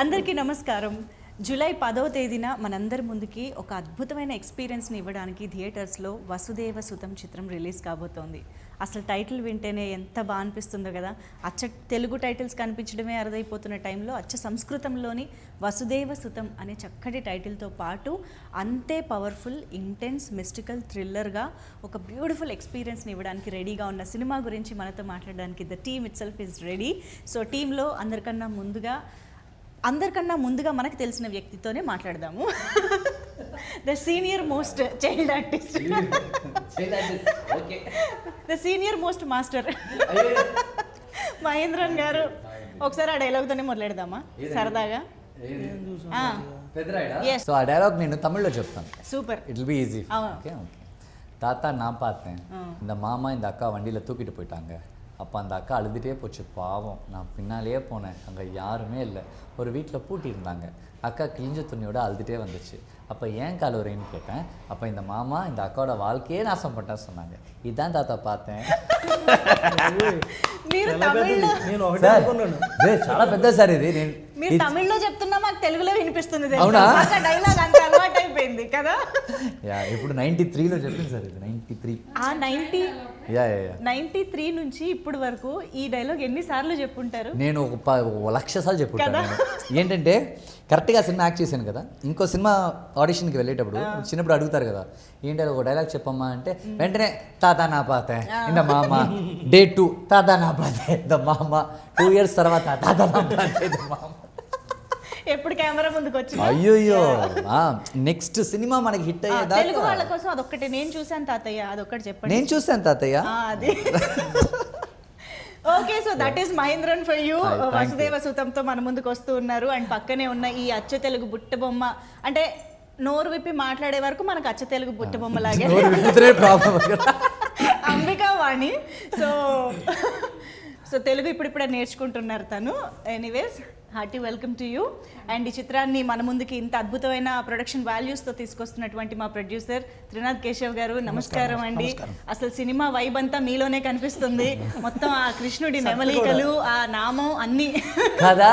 అందరికీ నమస్కారం. జూలై 10వ తేదీన మనందరి ముందుకి ఒక అద్భుతమైన ఎక్స్పీరియన్స్ని ఇవ్వడానికి థియేటర్స్లో వసుదేవ సుతం చిత్రం రిలీజ్ కాబోతోంది. అసలు టైటిల్ వింటేనే ఎంత బాగా అనిపిస్తుందో కదా. అచ్చ తెలుగు టైటిల్స్ కనిపించడమే అరుదైపోతున్న టైంలో అచ్చ సంస్కృతంలోని వసుదేవ సుతం అనే చక్కటి టైటిల్తో పాటు అంతే పవర్ఫుల్, ఇంటెన్స్, మిస్టికల్, థ్రిల్లర్గా ఒక బ్యూటిఫుల్ ఎక్స్పీరియన్స్ని ఇవ్వడానికి రెడీగా ఉన్న సినిమా గురించి మనతో మాట్లాడడానికి the team it self is ready. So టీంలో అందరికన్నా ముందుగా మనకు తెలిసిన వ్యక్తితోనే మాట్లాడదాము. The senior most child artist, the senior most master Mahendran గారు. ఒకసారి ఆ డైలాగ్తోనే మొదలెడదామా సరదాగా? సో ఆ డైలాగ్ నేను తమిళ్లో చెప్తాను. Super, it will be easy. Okay தாத்தா நான் பார்த்தேன், இந்த மாமா இந்த அக்கா வண்டியில் தூக்கிட்டு போயிட்டாங்க. அப்போ அந்த அக்கா அழுதுகிட்டே போச்சு, பாவம். நான் பின்னாலேயே போனேன், அங்கே யாருமே இல்லை, ஒரு வீட்டில் பூட்டியிருந்தாங்க. அக்கா கிழிஞ்ச துணியோட அழுதுகிட்டே வந்துச்சு. அப்போ ஏன் கழுவுறேன்னு கேட்டேன். அப்போ இந்த மாமா இந்த அக்காவோட வாழ்க்கையே நாசம் பண்ணிட்டா சொன்னாங்க. இதுதான் தாத்தா பார்த்தேன். చాలా పెద్ద సార్ ఇది. మీరు తమిళ్లో చెప్తున్నా మాకు తెలుగులో వినిపిస్తుంది. అవునా? డైలాగ్ అంత అలవాటు అయిపోయింది కదా. ఇప్పుడు 93లో చెప్పింది సార్ ఇది. 93 ఆ 93 నుంచి ఇప్పుడు వరకు ఈ డైలాగ్ ఎన్నిసార్లు చెప్పుంటారు? నేను ఒక 1,00,000 సార్లు చెప్పుంటాను. ఏంటంటే కరెక్ట్గా సినిమా యాక్ట్ చేశాను కదా, ఇంకో సినిమా ఆడిషన్కి వెళ్ళేటప్పుడు చిన్నప్పుడు అడుగుతారు కదా, ఏంటి ఒక డైలాగ్ చెప్పమ్మా అంటే వెంటనే తాతా నా పాతే ఇంద మామ, డే 2 తాతా నా పాతే ద మామ, 2 years తర్వాత తాతా నా పాతే ద మామ. ఎప్పుడు కెమెరా ముందుకు వచ్చి అయ్యో నెక్స్ట్ సినిమా మనకి హిట్ అయ్యేదా? తెలుగు వాళ్ళ కోసం అదొక్కటి నేను చూసాను తాతయ్య, అదొక్కటి చెప్పండి. నేను చూసాను తాతయ్య. అది okay. So that is Mahendran for you. వసుదేవ సుతంతో మన ముందుకు వస్తూ ఉన్నారు. అండ్ పక్కనే ఉన్న ఈ అచ్చ తెలుగు బుట్ట బొమ్మ, అంటే నోరు విప్పి మాట్లాడే వరకు మనకు అచ్చ తెలుగు బుట్ట బొమ్మ లాగే అంబికా వాణి. సో తెలుగు ఇప్పుడిప్పుడే నేర్చుకుంటున్నారు తను. Anyways, hearty welcome to you. And ఈ చిత్రాన్ని మన ముందుకి ఇంత అద్భుతమైన ప్రొడక్షన్ వాల్యూస్తో తీసుకొస్తున్నటువంటి మా ప్రొడ్యూసర్ త్రినాథ్ కేశవ్ గారు, నమస్కారం అండి. అసలు సినిమా వైబ్ అంతా మీలోనే కనిపిస్తుంది. మొత్తం ఆ కృష్ణుడి నెమలికలు, ఆ నామం అన్ని కదా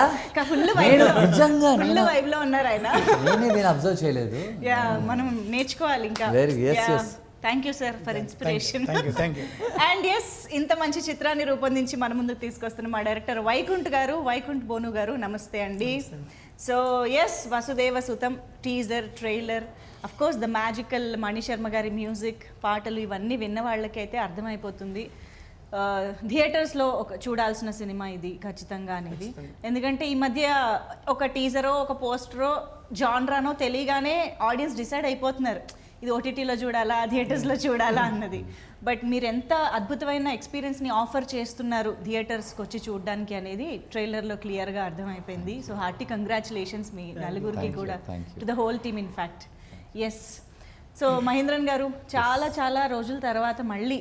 ఫుల్ వైబ్ లో ఉన్నారు ఆయన. అబ్జర్వ్ చేయలేదు. మనం నేర్చుకోవాలి ఇంకా. Thank you sir for inspiration. And yes, ఇంత మంచి చిత్రాన్ని రూపొందించి మన ముందుకు తీసుకొస్తున్న మా డైరెక్టర్ వైకుంఠ్ గారు, వైకుంఠ్ బోను గారు, నమస్తే అండి. So yes, Vasudeva Sutam teaser, trailer, of course the magical Mani Sharma గారి మ్యూజిక్, పాటలు, ఇవన్నీ విన్న వాళ్ళకైతే అర్థమైపోతుంది థియేటర్స్లో చూడాల్సిన సినిమా ఇది ఖచ్చితంగా అనేది. ఎందుకంటే ఈ మధ్య ఒక టీజరో ఒక పోస్టరో జాన్రానో తెలియగానే ఆడియన్స్ డిసైడ్ అయిపోతున్నారు, ఇది ఓటీటీలో చూడాలా, థియేటర్స్లో చూడాలా అన్నది. బట్ మీరు ఎంత అద్భుతమైన ఎక్స్పీరియన్స్ని ఆఫర్ చేస్తున్నారు థియేటర్స్కి వచ్చి చూడడానికి అనేది ట్రైలర్లో క్లియర్గా అర్థమైపోయింది. సో హార్టీ కంగ్రాచులేషన్స్ మీ నలుగురికి కూడా, to the whole team in fact. Yes, so Mahendran garu చాలా చాలా రోజుల తర్వాత మళ్ళీ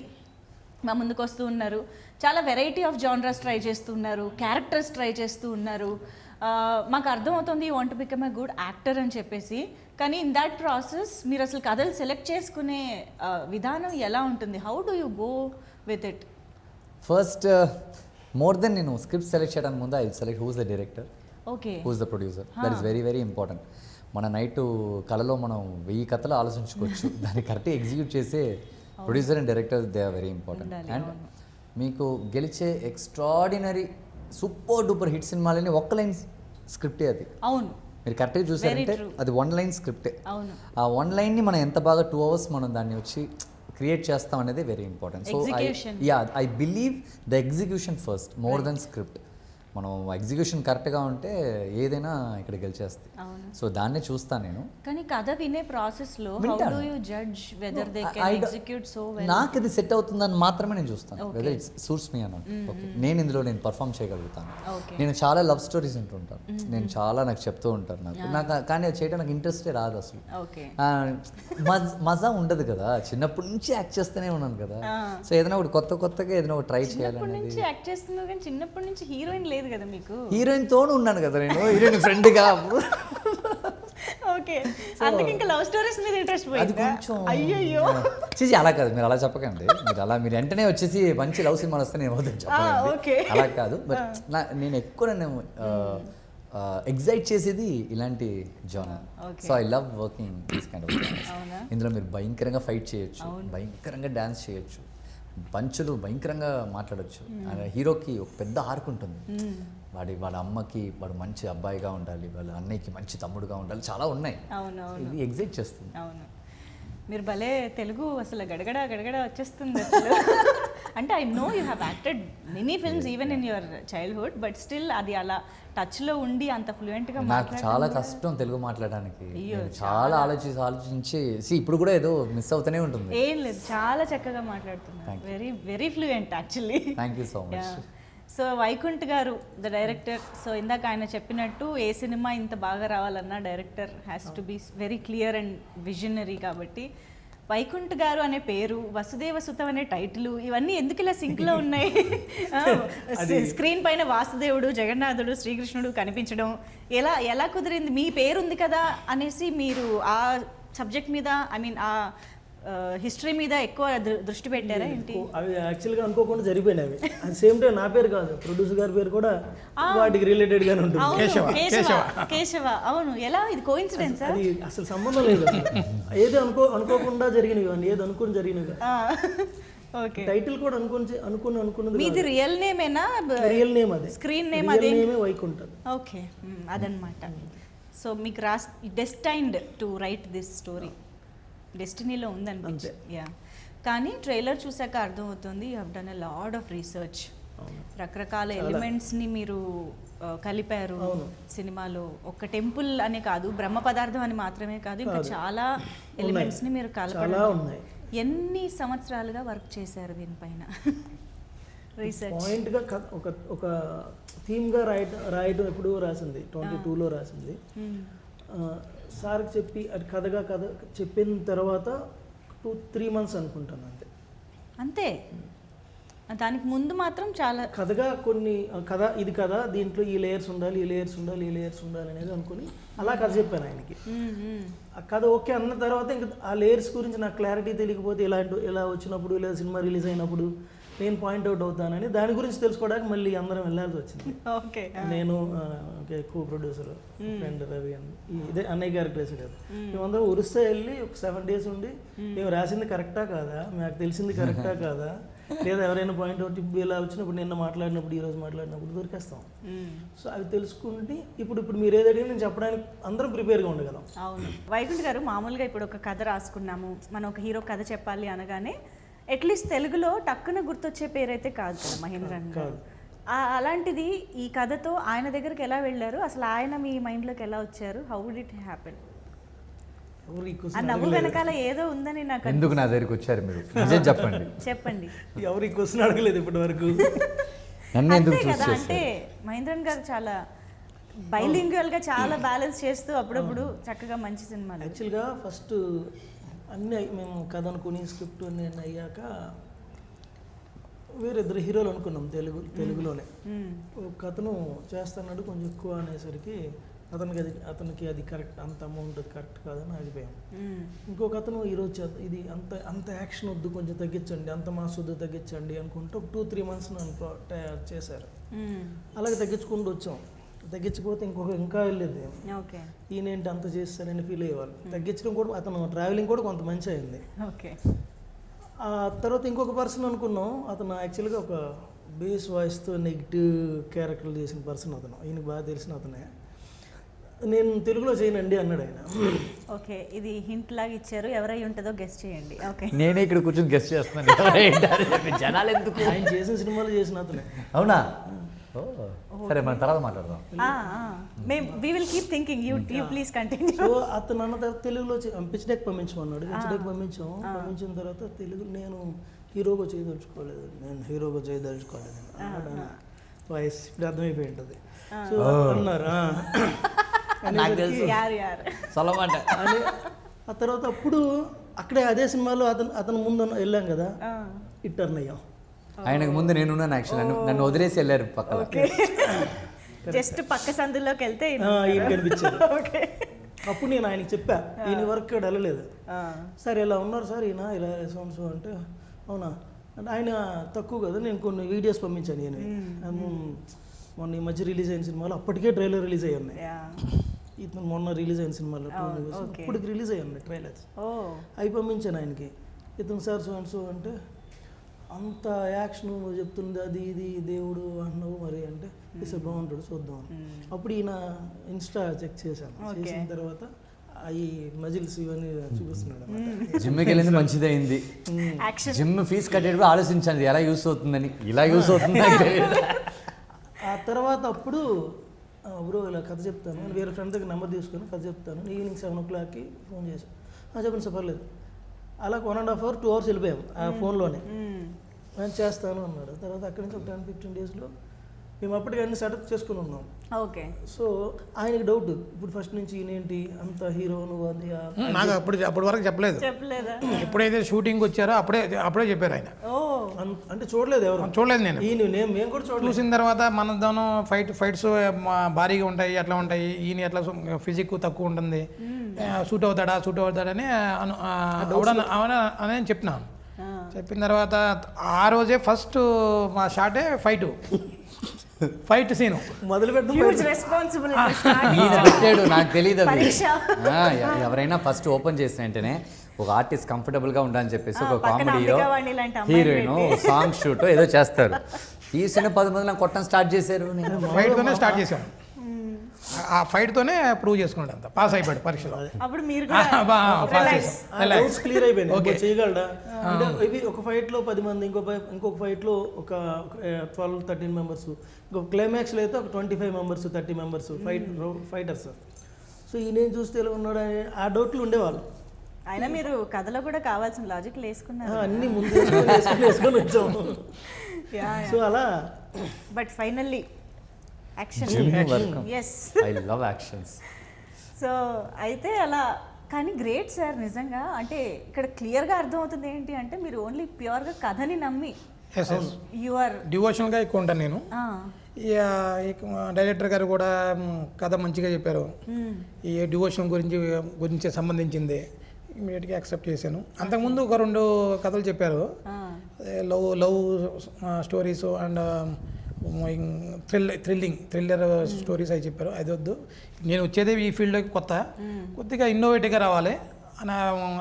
మా ముందుకు వస్తూ ఉన్నారు. చాలా వెరైటీ ఆఫ్ జానర్స్ ట్రై చేస్తూ ఉన్నారు, క్యారెక్టర్స్ ట్రై చేస్తూ ఉన్నారు. మాకు అర్థమవుతుంది you want to become a good actor అని చెప్పేసి. కానీ ఇన్ దాట్ ప్రాసెస్ మీరు అసలు కథలు సెలెక్ట్ చేసుకునే విధానం ఎలా ఉంటుంది? How do you go with it? First more than నేను స్క్రిప్ట్ సెలెక్ట్ చేయడానికి ముందు I select who's the director, okay, who's the producer. That is very very important. మన నైట్ కళలో మనం 1000 కథలు ఆలోచించుకోవచ్చు, దాన్ని కరెక్ట్గా ఎగ్జిక్యూట్ చేసే producer and director, they are very important. And మీకు గెలిచే ఎక్స్ట్రాడినరీ సూపర్ డూపర్ హిట్ సినిమాలని ఒక్క లైన్ స్క్రిప్టే అది. అవును, మీరు కరెక్ట్గా చూసారంటే అది 1 line స్క్రిప్టే. ఆ 1 lineని మనం ఎంత బాగా 2 hours మనం దాన్ని వచ్చి క్రియేట్ చేస్తాం అనేది very important. So I believe the execution first more then script. మనం ఎగ్జిక్యూషన్ కరెక్ట్గా ఉంటే ఏదైనా ఇక్కడ గెలిచేస్తుంది. సో దాన్నే చూస్తాను నేను. కానీ కథ వినే ప్రాసెస్లో how do you judge whether they can execute so well? నాకు ఇది సెట్ అవుతుందని మాత్రమే నేను చూస్తాను, వెదర్ ఇట్స్ సూట్స్ మీ అన్నట్టు. ఓకే, నేను ఇందులో నేను పర్ఫామ్ చేయగలుగుతాను. నేను చాలా లవ్ స్టోరీస్ వింటుంటాను, నేను చాలా నాకు చెప్తూ ఉంటాను నాకు కానీ అది చేయడం నాకు ఇంట్రెస్టే రాదు అసలు. మజా ఉండదు కదా, చిన్నప్పటి నుంచి యాక్ట్ చేస్తూనే ఉన్నాను కదా. సో ఏదైనా ఒకటి కొత్తగా ఏదైనా ఒకటి ట్రై చేయాలని యాక్ట్ చేస్తున్నావు. కానీ చిన్నప్పటి నుంచి హీరోయిన్ లేదు కదా మీకు? హీరోయిన్ తోడు ఉన్నాను కదా నేను, హీరోయిన్ ఫ్రెండ్గా. ఓకే, అందుకే ఇంకా లవ్ స్టోరీస్ మీద ఇంట్రెస్ట్ పోయింది కొంచెం. అయ్యో చేసి అలా కాదు, మీరు అలా చెప్పకండి. మీరు వెంటనే వచ్చేసి మంచి లవ్ సినిమాలు వస్తే నేను చెప్పండి, అలా కాదు. బట్ నేను ఎక్కువ ఎగ్జైట్ చేసేది ఇలాంటి genre. So I love working this kind of genres. ఇందులో మీరు భయంకరంగా ఫైట్ చేయొచ్చు, భయంకరంగా డ్యాన్స్ చేయొచ్చు, పంచులు భయంకరంగా మాట్లాడొచ్చు. హీరోకి ఒక పెద్ద ఆర్క్ ఉంటుంది. వాళ్ళ అమ్మకి వాడు మంచి అబ్బాయిగా ఉండాలి, వాళ్ళ అన్నయ్యకి మంచి తమ్ముడుగా ఉండాలి, చాలా ఉన్నాయి. ఇది ఎగ్జైట్ చేస్తుంది. అవును, మీరు భలే తెలుగు అసలు గడగడ గడగడ వచ్చేస్తుంది అసలు. అంటే I know you have acted many films even in your childhood, but still అది అలా టచ్లో ఉండి అంత ఫ్లూయెంట్గా నాకు చాలా కష్టం తెలుగు మాట్లాడడానికి. చాలా ఆలోచించి ఇప్పుడు కూడా ఏదో మిస్ అవుతూనే ఉంటుంది. ఏం లేదు, చాలా చక్కగా మాట్లాడుతున్నారు. Very very fluent actually. Thank you so much. So Vaikunth గారు ద డైరెక్టర్. సో ఇందాక ఆయన చెప్పినట్టు ఏ సినిమా ఇంత బాగా రావాలన్నా director has to be very clear and visionary. కాబట్టి వైకుంఠ్ గారు అనే పేరు, వసుదేవ సుతం అనే టైటిల్, ఇవన్నీ ఎందుకు ఇలా సింక్లో ఉన్నాయి? స్క్రీన్ పైన వాసుదేవుడు, జగన్నాథుడు, శ్రీకృష్ణుడు కనిపించడం ఎలా కుదిరింది? మీ పేరు ఉంది కదా అనేసి మీరు ఆ సబ్జెక్ట్ మీద, ఐ మీన్ ఆ హిస్టరీ మీద ఎక్కువ దృష్టి పెట్టారా ఏంటి? అవి యాక్చువల్గా అనుకోకుండా జరిగిపోయినాయి. అవి అట్ సేమ్ టైం నా పేరు కాదు, ప్రొడ్యూసర్ గారి పేరు కూడా వాటికి రిలేటెడ్ గానే ఉంటుంది. కేశవ. అవును, ఎలా ఇది కోఇన్సిడెన్స్? అది అసలు సంబంధం లేదు. ఏది అనుకోకుండా జరిగినవి, ఏది అనుకుని జరిగినవి. ఓకే, టైటిల్ కూడా అనుకున్నది. మీది రియల్ నేమేనా? రియల్ నేమ్ అది, స్క్రీన్ నేమ్ అదే వైకుంఠ్. ఓకే, అదనమాట. సో మీకు destined to write this story, డెస్టినీలో ఉందనిపించి. యా, కానీ ట్రైలర్ చూసాక అర్థమవుతుంది you have done a lot of research. రకరకాల ఎలిమెంట్స్ని మీరు కలిపారు సినిమాలో. ఒక టెంపుల్ అనే కాదు, బ్రహ్మ పదార్థం అని మాత్రమే కాదు, ఇంకా చాలా ఎలిమెంట్స్ని మీరు కలపడం. ఎన్ని సంవత్సరాలుగా వర్క్ చేశారు దీనిపైన? రీసెర్చ్ పాయింట్గా ఒక థీమ్గా రాయడం ఎప్పుడూ రాసింది, 22లో రాసింది. సార్కి చెప్పి అది కథ చెప్పిన తర్వాత 2-3 months అనుకుంటాను అంతే. దానికి ముందు మాత్రం చాలా కథగా కొన్ని ఇది కథ, దీంట్లో ఈ లేయర్స్ ఉండాలి అనేది అనుకుని అలా కథ చెప్పాను ఆయనకి. ఆ కథ ఓకే అన్న తర్వాత ఇంకా ఆ లేయర్స్ గురించి నాకు క్లారిటీ తెలియకపోతే ఇలా వచ్చినప్పుడు, లేదా సినిమా రిలీజ్ అయినప్పుడు నేను పాయింట్అవుట్ అవుతానని దాని గురించి తెలుసుకోవడానికి మళ్ళీ అందరం వెళ్ళాల్సి వచ్చింది. నేను కో ప్రొడ్యూసర్ ఫ్రెండ్ రవి అని, ఇదే అన్నయ్య గారి ప్లేస్ కదా, మేమందరం ఒరిస్సా వెళ్ళి ఒక 7 days ఉండి మేము రాసింది కరెక్టా కాదా, మాకు తెలిసింది కరెక్టా కాదా, లేదా ఎవరైనా పాయింట్అవుట్ ఇప్పుడు ఇలా వచ్చినప్పుడు, నిన్న మాట్లాడినప్పుడు, ఈరోజు మాట్లాడినప్పుడు దొరికేస్తాం. సో అవి తెలుసుకుంటే ఇప్పుడు మీరు ఏదైనా నేను చెప్పడానికి అందరం ప్రిపేర్గా ఉండగలం. అవును, వైకుంఠ్ గారు మామూలుగా ఇప్పుడు ఒక కథ రాసుకున్నాము, మనం ఒక హీరో కథ చెప్పాలి అనగానే అట్లీస్ట్ తెలుగులో టక్కున గుర్తొచ్చే పేరైతే కాదు కదా మహేంద్రన్ గారు. అలాంటిది ఈ కథతో ఆయన దగ్గరికి ఎలా వెళ్ళారు, అసలు ఆయన మీ మైండ్లోకి ఎలా వచ్చారు? How did it happen? ఆ నవ్వు వెనకాల ఏదో ఉందని నాకు. ఎందుకు నా దగ్గరికి వచ్చారు మీరు? చెప్పండి. ఎవరు ఈ క్వశ్చన్ అడగలేదు ఇప్పటి వరకు. అంటే మహేంద్రన్ గారు చాలా బైలింగ్వల్గా చాలా బ్యాలెన్స్ చేస్తూ అప్పుడప్పుడు చక్కగా మంచి సినిమాలు. యాక్చువల్గా ఫస్ట్ అన్నీ మేము కథ అనుకుని స్క్రిప్ట్ అన్నీ అయ్యాక వేరే 2 హీరోలు అనుకున్నాం తెలుగులోనే. ఒక అతను చేస్తున్నాడు కొంచెం ఎక్కువ అనేసరికి అతనికి అది కరెక్ట్, అంత అమౌంట్ కరెక్ట్ కాదని ఆగిపోయాం. ఇంకొక అతను ఈరోజు ఇది అంత యాక్షన్ వద్దు, కొంచెం తగ్గించండి, అంత మాస్ వద్దు తగ్గించండి అనుకుంటూ 2-3 months నన్ను చేశారు. అలాగే తగ్గించుకుంటూ వచ్చాం. తగ్గించకపోతే ఇంకా వెళ్ళేది, ఈయనేంటి అంత చేస్తారని ఫీల్ అయ్యేవాళ్ళు. తగ్గించడం కూడా, అతను ట్రావెలింగ్ కూడా కొంత మంచి అయింది. ఆ తర్వాత ఇంకొక పర్సన్ అనుకున్నాం, అతను యాక్చువల్గా ఒక బేస్ వాయిస్తో నెగిటివ్ క్యారెక్టర్లు చేసిన పర్సన్ అతను. ఈయనకు బాగా తెలిసిన అతనే. నేను తెలుగులో చేయనండి అన్నాడు ఆయన. ఓకే, ఇది హింట్ లాగా ఇచ్చారు, ఎవరై ఉంటుందో గెస్ట్ చేయండి. ఓకే, నేనే ఇక్కడ కూర్చొని గెస్ట్ చేస్తున్నాను. జనాలు ఎందుకు? ఆయన చేసిన సినిమాలు చేసిన అతనే. అవునా? సరే, మనం తర్వాత మాట్లాడదాం. We will keep thinking, you please continue. So అతను అన్న తర్వాత తెలుగులో పిచ్డెక్ పంపించమన్నాడు. పిచ్డెక్ పంపించిన తర్వాత తెలుగు నేను హీరోగా చేయదలుచుకోలేదు వాయిస్ ఇప్పుడు అర్థమైపోయి ఉంటుంది. సో అన్నారు ఆ తర్వాత అప్పుడు అక్కడే అదే సినిమాలో అతను ముందు వెళ్ళాం కదా, ఇట్టర్న్ అయ్యాం. ఆయనకు ముందు నేనున్నాను. యాక్చువల్లీ నన్ను వదిలేసి వెళ్ళారు పక్కన. జస్ట్ పక్క సందులోకి వెళ్తే ఈయన కనిపించారు. అప్పుడు నేను ఆయనకి చెప్పా, ఈయన వర్క్ వెళ్ళలేదు సార్, ఇలా ఉన్నారు సార్ ఈయన, ఇలా రెస్పాన్స్ అంటే అవునా అంటే ఆయన తక్కువ కదా, నేను కొన్ని వీడియోస్ పంపించాను. ఈయన మొన్న ఈ మధ్య రిలీజ్ అయిన సినిమాలు అప్పటికే ట్రైలర్ రిలీజ్ అయ్యి ఉన్నాయి. యా ఇతను మొన్న రిలీజ్ అయిన సినిమాలో 2 movies okay. ఇప్పటికి రిలీజ్ అయ్యి ఉన్నాయి ట్రైలర్స్. ఓ అవి పంపించాను ఆయనకి. ఇతను సార్ సో అండ్ సో అంటే అంత యాక్షన్ నువ్వు చెప్తుంది అది ఇది దేవుడు అన్నావు మరి అంటే ఇసే బాగుంటాడు చూద్దాం. అప్పుడు ఈయన ఇన్స్టా చెక్ చేశాను. చేసిన తర్వాత ఈ మజిల్స్ ఇవన్నీ చూపిస్తున్నాడు అన్నమాట. జిమ్కి వెళ్ళింది మంచిదైంది. యాక్షన్ జిమ్ ఫీజు కట్టేటప్పుడు ఆలోచించండి ఎలా యూస్ అవుతుందని, ఇలా యూస్ అవుతుందని తెలియదు. ఆ తర్వాత అప్పుడు బ్రో ఇలా కథ చెప్తాను అని వేరే ఫ్రెండ్ దగ్గర నెంబర్ తీసుకొని కథ చెప్తాను. ఈవినింగ్ 7 o'clockకి ఫోన్ చేశాను. చెప్పండి సార్ పర్లేదు. అలా 1.5 hour 2 hours వెళ్ళిపోయాం ఆ ఫోన్లోనే. నేను చేస్తాను అన్నాడు. తర్వాత అక్కడి నుంచి ఒక 10-15 daysలో మేము అప్పటికి అన్ని సెటప్ చేసుకుని ఉన్నాం. ఓకే సో ఆయనకి డౌట్ ఇప్పుడు ఫస్ట్ నుంచి ఈయనేంటి అంత హీరో నువ్వు అది నాకు అప్పటి వరకు చెప్పలేదు. చెప్పలేదా? ఎప్పుడైతే షూటింగ్ వచ్చారో అప్పుడే చెప్పారు ఆయన. ఓ అంటే చూడలేదు ఎవరు, చూడలేదు నేను. ఈయన మేము కూడా చూడలేదు. చూసిన తర్వాత మన దాను ఫైట్స్ భారీగా ఉంటాయి, ఎట్లా ఉంటాయి, ఈయన ఎట్లా ఫిజిక్ తక్కువ ఉంటుంది, సూట్ అవుతాడని అని చెప్పినాను. చెప్పిన తర్వాత ఆ రోజే ఫస్ట్ మా షాటే ఫైట్ సీను మొదలు పెట్టడం హ్యూజ్ రెస్పాన్సిబిలిటీ ఈయన పెట్టాడు, నాకు తెలియదు అది. ఎవరైనా ఫస్ట్ ఓపెన్ చేసిన వెంటనే ఒక ఆర్టిస్ట్ కంఫర్టబుల్గా ఉండాలని చెప్పేసి ఒక కామెడీయో హీరోయిన్ సాంగ్ షూట్ ఏదో చేస్తారు. తీసిన 10 మంది నాకు కొట్టడం స్టార్ట్ చేశారు. ఫైట్తోనే స్టార్ట్ చేశాను. ఆ ఫైట్తోనే ప్రూవ్ చేసుకున్నాడు, అంత పాస్ అయిపోయాడు పరీక్షలో. అప్పుడు మీరు కూడా డౌట్స్ క్లియర్ అయిపోయింది. ఓకే చేయగలడా అంటే ఇవి ఒక ఫైట్లో 10 మంది, ఇంకొక ఫైట్లో ఒక 12-13 members, ఇంకొక క్లైమాక్స్లో అయితే ఒక 25 members 30 members ఫైటర్స్. సో ఈయన చూస్తే ఎలా ఉన్నాడు ఆ డౌట్లు ఉండేవాళ్ళు. అయినా మీరు కథలో కూడా కావాల్సిన లాజిక్ వేసుకున్నారు, అన్ని ముందు వేసుకొని వచ్చాము. సో అలా but finally action. Yes I love actions. So అయితే అలా కానీ గ్రేట్ సార్ నిజంగా. అంటే ఇక్కడ క్లియర్గా అర్థమవుతుంది ఏంటి అంటే మీరు ఓన్లీ ప్యూర్గా కథని నమ్మి యు ఆర్ డివోషన్గా ఎక్కువ ఉంటాను నేను. డైరెక్టర్ గారు కూడా కథ మంచిగా చెప్పారు. ఈ డివోషన్ గురించి సంబంధించింది ఇమీడియట్గా యాక్సెప్ట్ చేశాను. అంతకుముందు ఒక 2 కథలు చెప్పారు, love stories and thriller stories అవి చెప్పారు. అది వద్దు, నేను వచ్చేదే ఈ ఫీల్డ్లోకి కొద్దిగా ఇన్నోవేటివ్గా రావాలి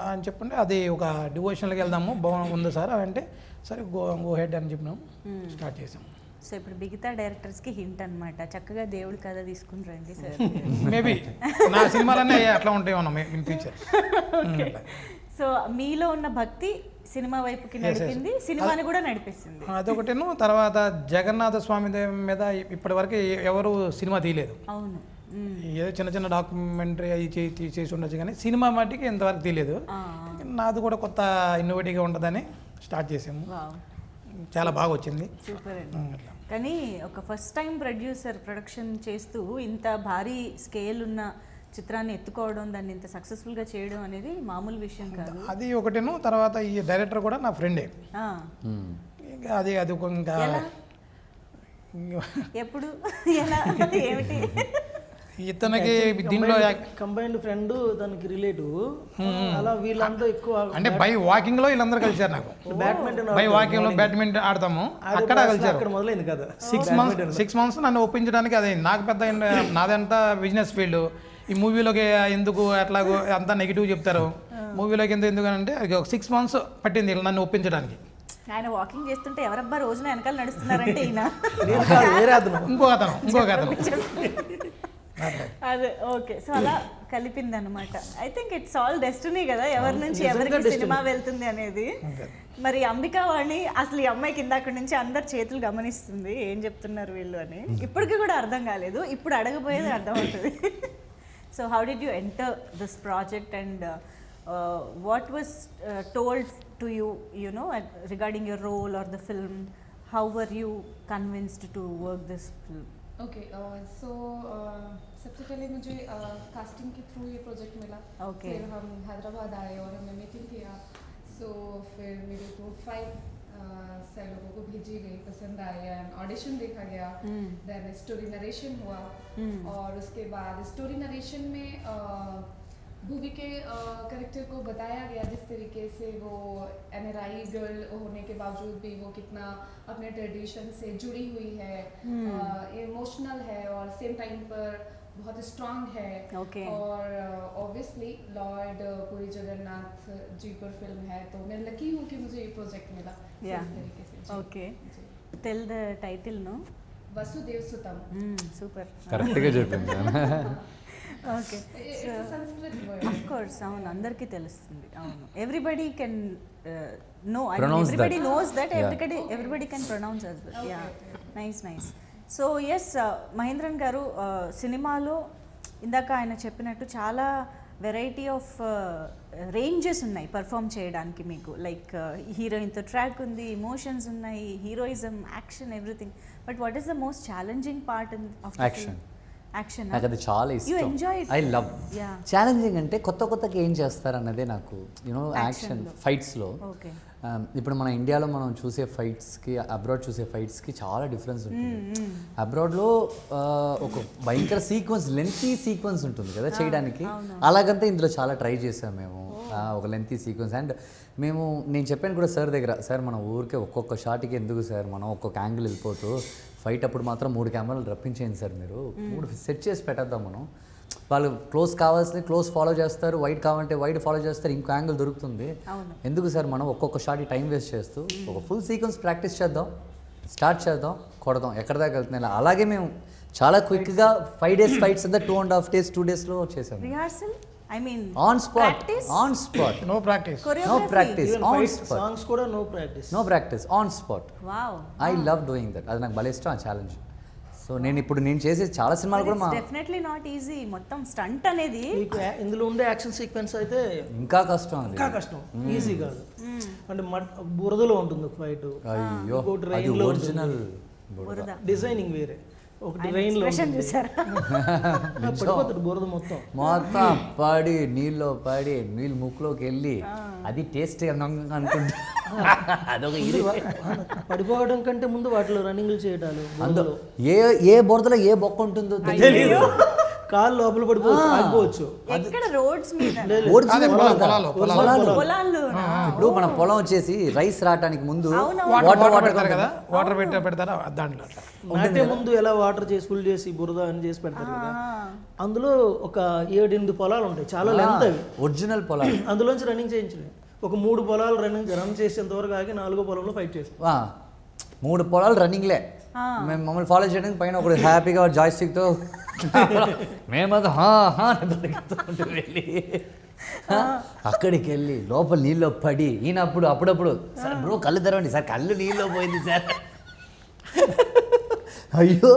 అని చెప్పండి. అది ఒక డివోషన్లోకి వెళ్దాము బాగుంది సార్ అంటే సరే గో హెడ్ అని చెప్పినాం, స్టార్ట్ చేసాం. సో ఇప్పుడు బిగితా డైరెక్టర్స్కి హింట్ అనమాట, చక్కగా దేవుడి కథ తీసుకుని రండి సార్. మేబీ నా సినిమాలన్నీ అట్లా ఉంటాయి ఇన్ ఫ్యూచర్. సో మీలో ఉన్న భక్తి సినిమా వైపుకి నడిపింది, సినిమాని కూడా నడిపిస్తుంది. అదొకటేను. తర్వాత జగన్నాథ స్వామి మీద ఇప్పటి వరకు ఎవరు సినిమా తీయలేదు. అవును, ఏదో చిన్న డాక్యుమెంటరీ అవి చేసి ఉండొచ్చు, కానీ సినిమా మట్టికి ఇంతవరకు తీయలేదు. నాది కూడా కొత్త ఇన్నోవేటివ్గా ఉంటుందని స్టార్ట్ చేసాము. చాలా బాగా వచ్చింది. సూపర్ అండి. కానీ ఒక ఫస్ట్ టైం ప్రొడక్షన్ చేస్తూ ఇంత భారీ స్కేల్ ఉన్న చిత్రాన్ని ఎత్తుకోవడం, దాన్ని ఇంత సక్సెస్ఫుల్గా చేయడం అనేది మామూలు విషయం కాదు. అది ఒకటేను. తర్వాత ఈ డైరెక్టర్ కూడా నా ఫ్రెండే. అది ఇంకా ఎప్పుడు ఎలా ఏమిటి ఇతనికి దీంట్లో కంబైన్డ్ ఫ్రెండ్ దానికి రిలేటివ్ అలా వీళ్ళంతా ఎక్కువ అంటే బై వాకింగ్ లో వీళ్ళందరూ కలిసారు. నాకు బై వాకింగ్ లో బ్యాడ్మింటన్ ఆడతాము, అక్కడ కలిసారు. అక్కడ మొదలైంది కదా. 6 months నన్ను ఒప్పించడానికి అదే నాకు పెద్ద నాదంతా బిజినెస్ ఫీల్డ్. ఈ మూవీలోకి ఎందుకు అట్లాగో అంతా నెగిటివ్ చెప్తారు, మూవీలోకి ఎందుకు అంటే అది ఒక 6 months పట్టింది నన్ను ఒప్పించడానికి. ఆయన వాకింగ్ చేస్తుంటే ఎవరబ్బా రోజున వెనకాల నడుస్తున్నారంటే ఈయన ఇంకో అతను అదే. ఓకే, సో అలా కలిపింది అనమాట. I think it's all destiny కదా, ఎవరి నుంచి ఎవరికి సినిమా వెళ్తుంది అనేది. మరి అంబికావాణి అసలు ఈ అమ్మాయికి ఇందాక నుంచి అందరు చేతులు గమనిస్తుంది ఏం చెప్తున్నారు వీళ్ళు అని. ఇప్పటికి కూడా అర్థం కాలేదు, ఇప్పుడు అడగబోయేది అర్థం అవుతుంది. So how did you enter this project and what was told to you, you know, regarding your role or the film? How were you convinced to work this film? Okay, so सबसे पहले मुझे casting के through ये project मिला. Okay. फिर हम हैदराबाद आए और हमने मीटिंग किया. So फिर मेरी प्रोफाइल से लोगों को भेजी गई, पसंद आई, ऑडिशन देखा गया, देन स्टोरी नरेशन हुआ और उसके बाद स्टोरी नरेशन में भूवी के करेक्टर को बताया गया जिस तरीके से वो NRI गर्ल होने के बावजूद भी वो कितना अपने ट्रेडिशन से जुड़ी हुई है, इमोशनल है और सेम टाइम पर बहुत स्ट्रांग है। Okay. और ऑब्वियसली लॉर्ड पुरी जगन्नाथ जी पर फिल्म है, तो मैं लकी हूँ कि मुझे ये प्रोजेक्ट मिला। Yeah. इस तरीके से जी। ఓకే जी। Tell the title no. Vasudeva Sutam. Super. కరెక్ట్గా చెప్పింది. Okay It's a Sanskrit word. Of course అవును అందరికీ తెలుస్తుంది. అవును everybody can know I mean Pronounce everybody that. Knows that Yeah. Everybody can pronounce as well. Okay, yeah okay. Nice. So yes Mahendran గారు సినిమాలో ఇందాక ఆయన చెప్పినట్టు చాలా వెరైటీ ఆఫ్ రేంజెస్ ఉన్నాయి పర్ఫామ్ చేయడానికి మీకు. లైక్ హీరోయిన్తో ట్రాక్ ఉంది, ఇమోషన్స్ ఉన్నాయి, heroism, action, everything. But what is the most challenging part of Action. Action? నాకు అది చాలా You ఇష్టం. enjoy it? I love. Yeah. Challenging అంటే కొత్తగా ఏం చేస్తారు అన్నదే నాకు యూనో యాక్షన్ Actionలో. ఫైట్స్లో. ఓకే. ఇప్పుడు మన ఇండియాలో మనం చూసే ఫైట్స్కి అబ్రాడ్ చూసే ఫైట్స్కి చాలా డిఫరెన్స్ ఉంటుంది. అబ్రాడ్లో ఒక భయంకర సీక్వెన్స్, లెంతీ సీక్వెన్స్ ఉంటుంది కదా చేయడానికి. అలాగంతా ఇందులో చాలా ట్రై చేసాం మేము, ఒక లెంతీ సీక్వెన్స్. అండ్ నేను చెప్పాను కూడా సార్ దగ్గర, సార్ మన ఊరికే ఒక్కొక్క షాట్కి ఎందుకు సార్ మనం ఒక్కొక్క యాంగిల్ వెళ్ళిపోతూ ఫైట్ అప్పుడు మాత్రం 3 కెమెరాలు రప్పించేయండి సార్, మీరు 3 సెట్ చేసి పెట్టేద్దాం మనం. వాళ్ళు క్లోజ్ కావాల్సింది క్లోజ్ ఫాలో చేస్తారు, వైడ్ కావాలంటే వైడ్ ఫాలో చేస్తారు, ఇంకో యాంగిల్ దొరుకుతుంది. ఎందుకు సార్ మనం ఒక్కొక్క షాట్ టైం వేస్ట్ చేస్తూ ఒక ఫుల్ సీక్వెన్స్ ప్రాక్టీస్ చేద్దాం, స్టార్ట్ చేద్దాం, కొడదాం, ఎక్కడ దాకా వెళ్తున్నాయి. అలాగే మేము చాలా క్విక్గా 5 days ఫైట్స్ అంతా 2.5 days 2 daysలో చేసాము. Rehearsal I mean on spot, on spot, no practice, no practice, on spot, songs కూడా no practice. No practice, on spot. Wow. I love doing that. అది నాకు భలే ఇష్టం ఆ ఛాలెంజ్. సో నేను చేసే చాలా సినిమాలు కూడా మా డెఫినెట్లీ నాట్ ఈజీ. మొత్తం స్టంట్ అనేది మీకు ఇందులో ఉండే యాక్షన్ సీక్వెన్స్ అయితే ఇంకా కష్టం అది. ఇంకా కష్టం, ఈజీ కాదు. అంటే బురదలో ఉంటుంది ఫైట్, అయ్యో ఇంకోటి అది rain లో ఒరిజినల్ బురద. డిజైనింగ్ వేరే, ఒకటి రెయిన్ లో ఎక్స్ప్రెషన్ చూసారా? పడిపోతుంది బురద మొత్తం. మొత్తం పడి నీళ్ళు ముక్కులోకి వెళ్ళి అది టేస్ట్ అనుకుంటా. అదొక ఇది. పడిపోవడం కంటే ముందు వాటిలో రన్నింగ్లు చేయడాలు, అందులో ఏ బురదలో ఏ బొక్క ఉంటుందో తెలియదు. కాళ్ళు లోపల పడిపోవచ్చు, ఆగిపోవచ్చు. ఎక్కడ రోడ్స్ మీద ఒరిజినల్ పొలాలు. పొలాల్లో ఇప్పుడు మన పొలం వచ్చేసి రైస్ రావడానికి ముందు వాటర్ పెడతారు కదా, వాటర్ పెడతారా దాంట్లో అట్లా. నాటే ముందు ఎలా వాటర్ చేసి ఫుల్ చేసి బురద అని చేసి పెడతారు కదా, అందులో ఒక 7-8 పొలాలు ఉంటాయి, చాలా లెంత్ అవి. ఒరిజినల్ పొలాలు. అందులోంచి రన్నింగ్ చేయించలేదు. ఒక 3 పొలాలు రన్ చేసేంత వరకు ఆగి 4వ పొలంలో ఫైట్ చేసి 3 పొలాలు రన్నింగ్లే. మేము మమ్మల్ని ఫాలో చేయడానికి పైన ఒకటి హ్యాపీగా జాయ్స్టిక్తో మేమంతా వెళ్ళి అక్కడికి వెళ్ళి లోపల నీళ్ళు పడి ఈయనప్పుడు అప్పుడప్పుడు సార్ బ్రో కళ్ళు తెరవండి సార్, కళ్ళు నీళ్ళు పోయింది సార్. అయ్యో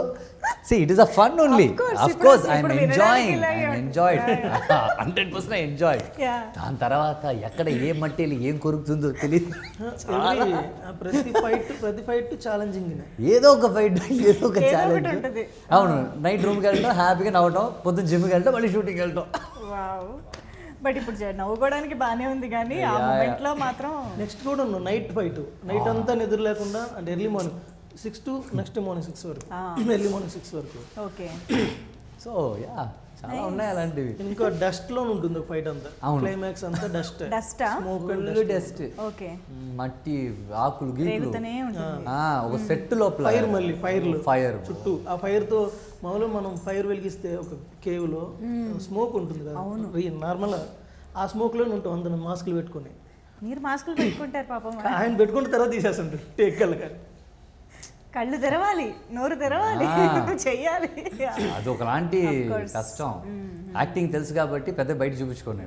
see it is a fun only. Of course I'm enjoying 100% enjoyed. దాని తర్వాత ఎక్కడ ఏ మట్టిలో ఏం కొరుకుతుందో తెలియదు. ప్రతి ఫైట్ ఛాలెంజింగ్. ఏదో ఒక ఫైట్, ఏదో ఒక ఛాలెంజ్. అవును, నైట్ రూమ్కి వెళ్ళటం, హ్యాపీగా నవ్వటం, పొద్దున్న జిమ్కి వెళ్ళటం, మళ్ళీ షూటింగ్కి వెళ్ళటం. వావ్. బట్ ఇప్పుడు నవ్వుకోవడానికి బాగానే ఉంది కానీ ఆ మూమెంట్లో మాత్రం నెక్స్ట్ కూడా నైట్ ఫైట్, నైట్ అంతా నిద్ర లేకుండా, అంటే early morning 6 to next morning 6 వరకు, ఎర్లీ మార్నింగ్ 6 వరకు. ఓకే. సో యా చాలా ఉన్నాయి అలాంటివి. ఇంకా డస్ట్ లో ఉంటుంది ఫైట్ అంతా, క్లైమాక్స్ అంతా డస్ట్, డస్టా, స్మోక్ అండ్ డస్ట్, ఓకే, మట్టి, ఆకులు, గీకులు, రేగుతూనే ఉంటుంది. ఒక సెట్ లోపల ఫైర్, మళ్ళీ ఫైర్ చుట్టూ చుట్టూ. ఆ ఫైర్ తో మామూలుగా మనం ఫైర్ వెలిగిస్తే ఒక కేవ్ లో స్మోక్ ఉంటుంది కదా, నార్మల్ ఆ స్మోక్ లోనే ఉంటాం అందరం మాస్కులు పెట్టుకుని. మీరు మాస్కులు పెట్టుకుంటారు పాపం. ఆయన పెట్టుకున్న తర్వాత తీసేస్తుంటారు టేక్ కళ్ళు తెరవాలి, నోరు తెరవాలి, చెయ్యాలి. అదొకలాంటి కష్టం. యాక్టింగ్ తెలుసు కాబట్టి పెద్ద బయట చూపించుకోండి,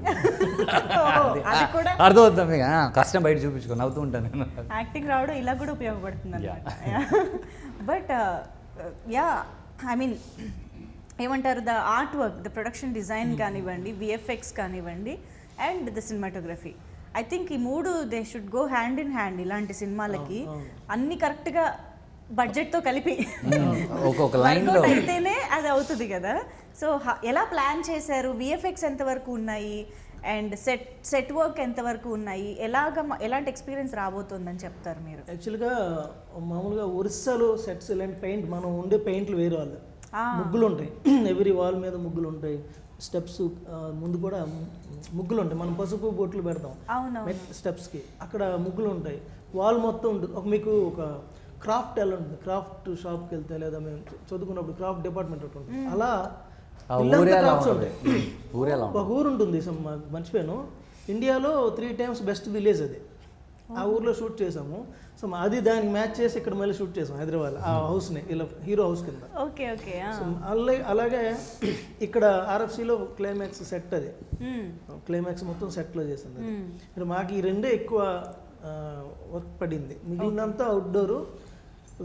అర్థమవుతాం మీకు. కష్టం బయట చూపించుకోండి, నవ్వుతూ ఉంటాను నేను. యాక్టింగ్ రావడం ఇలా కూడా ఉపయోగపడుతుంది అన్నమాట. బట్ యా ఐ మీన్ ఏమంటారు, the art work, the production design కానివ్వండి, విఎఫ్ఎక్స్ కానివ్వండి, and the cinematography, I think ఈ 3 they should go hand in hand. ఇలాంటి సినిమాలకి అన్ని కరెక్ట్గా బడ్జెట్తో కలిపి ఒక్కొక్క లైన్లో అయితేనే అది అవుతుంది కదా. సో ఎలా ప్లాన్ చేశారు, విఎఫ్ఎక్స్ ఎంతవరకు ఉన్నాయి, అండ్ సెట్ వర్క్ ఎంతవరకు ఉన్నాయి, ఎలాంటి ఎక్స్పీరియన్స్ రాబోతుందని చెప్తారు మీరు? యాక్చువల్గా మామూలుగా ఒరిస్సాలో సెట్స్ ఇలాంటి పెయింట్, మనం ఉండే పెయింట్లు వేరే వాళ్ళు, ముగ్గులు ఉంటాయి, ఎవ్రీ వాల్ మీద ముగ్గులు ఉంటాయి, స్టెప్స్ ముందు కూడా ముగ్గులు ఉంటాయి, మనం పసుపు బొట్లు పెడతాం అవునవును. స్టెప్స్కి, అక్కడ ముగ్గులు ఉంటాయి, వాల్ మొత్తం ఉంటుంది. మీకు ఒక క్రాఫ్ట్ ఎలా ఉంటుంది, క్రాఫ్ట్ షాప్కి వెళ్తే లేదా మేము చదువుకున్నప్పుడు క్రాఫ్ట్ డిపార్ట్మెంట్ ఒకటి ఉంటుంది, అలా ఇల్లంతా క్రాఫ్ట్స్ ఉంటాయి. ఒక ఊరు ఉంటుంది, మర్చిపోయాను, ఇండియాలో 3 times బెస్ట్ విలేజ్ అది, ఆ ఊర్లో షూట్ చేసాము. సో అది దానికి మ్యాచ్ చేసి ఇక్కడ మళ్ళీ షూట్ చేసాం హైదరాబాద్, ఆ హౌస్ని, ఇలా హీరో హౌస్ కింద. Okay okay. సో అలాగే ఇక్కడ ఆర్ఎఫ్సిలో క్లైమాక్స్ సెట్, అది క్లైమాక్స్ మొత్తం సెట్లో చేసింది. మరి మాకు ఈ రెండే ఎక్కువ వర్క్ పడింది, మిగిలినంతా అవుట్డోరు.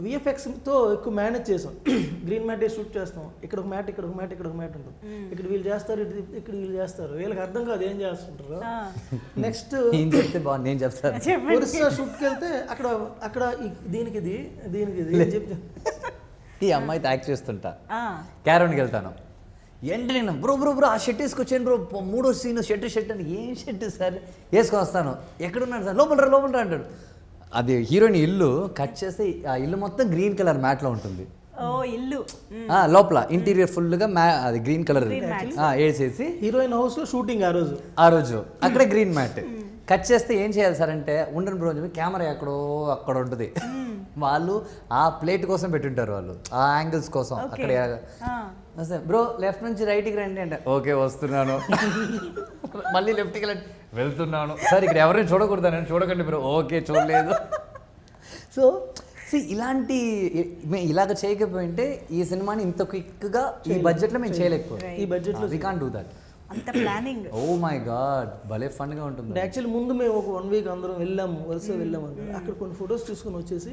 విఎఫ్ఎక్స్తో ఎక్కువ మేనేజ్ చేసాం. గ్రీన్ మ్యాట్ షూట్ చేస్తాం, ఇక్కడ ఒక మ్యాట్, ఇక్కడ ఒక మ్యాట్, ఇక్కడ ఒక మ్యాట్ ఉంటుంది, ఇక్కడ వీళ్ళు చేస్తారు, ఇక్కడ వీళ్ళు చేస్తారు, వీళ్ళకి అర్థం కాదు ఏం చేస్తుంటారు. నెక్స్ట్ నేను చెప్తాను, ఒరిస్సా షూట్కి వెళ్తే అక్కడ అక్కడ దీనికి ఇది చెప్తా, ఈ అమ్మాయితో యాక్ట్ చేస్తుంటా, క్యారౌండ్కి వెళ్తాను, ఏంటి నేను బ్రో ఆ షర్ట్ వేసుకొచ్చాను బ్రో, 3వ సీన్ షర్ట్ అని, ఏం షర్ట్ సార్ వేసుకొని వస్తాను, ఎక్కడున్నాడు సార్, లోపల అంటాడు. అది హీరోయిన్ ఇల్లు కట్ చేస్తే ఆ ఇల్లు మొత్తం గ్రీన్ కలర్ మ్యాట్లో ఉంటుంది. ఇల్లు లోపల ఇంటీరియర్ ఫుల్గా అది గ్రీన్ కలర్ వేసేసి, హీరోయిన్ హౌస్లో షూటింగ్ ఆ రోజు అక్కడే గ్రీన్ మ్యాట్ కట్ చేస్తే ఏం చేయాలి సార్ అంటే, ఉండను బ్రో చెప్పి కెమెరా అక్కడ ఉంటుంది, వాళ్ళు ఆ ప్లేట్ కోసం పెట్టుంటారు, వాళ్ళు ఆ యాంగిల్స్ కోసం అక్కడ. బ్రో లెఫ్ట్ నుంచి రైట్కి రండి అంటే, ఓకే వస్తున్నాను, మళ్ళీ లెఫ్ట్కి వెళ్తున్నాను సార్, ఇక్కడ ఎవరైనా చూడకూడదు, నేను చూడకండి బ్రో, ఓకే చూడలేదు. సో ఇలాంటి ఇలాగ చేయకపోయింటే ఈ సినిమాని ఇంత క్విక్గా ఈ బడ్జెట్లో మేము చేయలేకపోయాం. ఈ బడ్జెట్లో వి కాంట్ డూ దట్. అంత ప్లానింగ్, ఓ మై గాడ్ భలే ఫన్గా ఉంటుంది. యాక్చువల్లీ ముందు మేము ఒక 1 week అందరం వరుస వెళ్ళాము అక్కడ కొన్ని ఫొటోస్ తీసుకొని వచ్చేసి,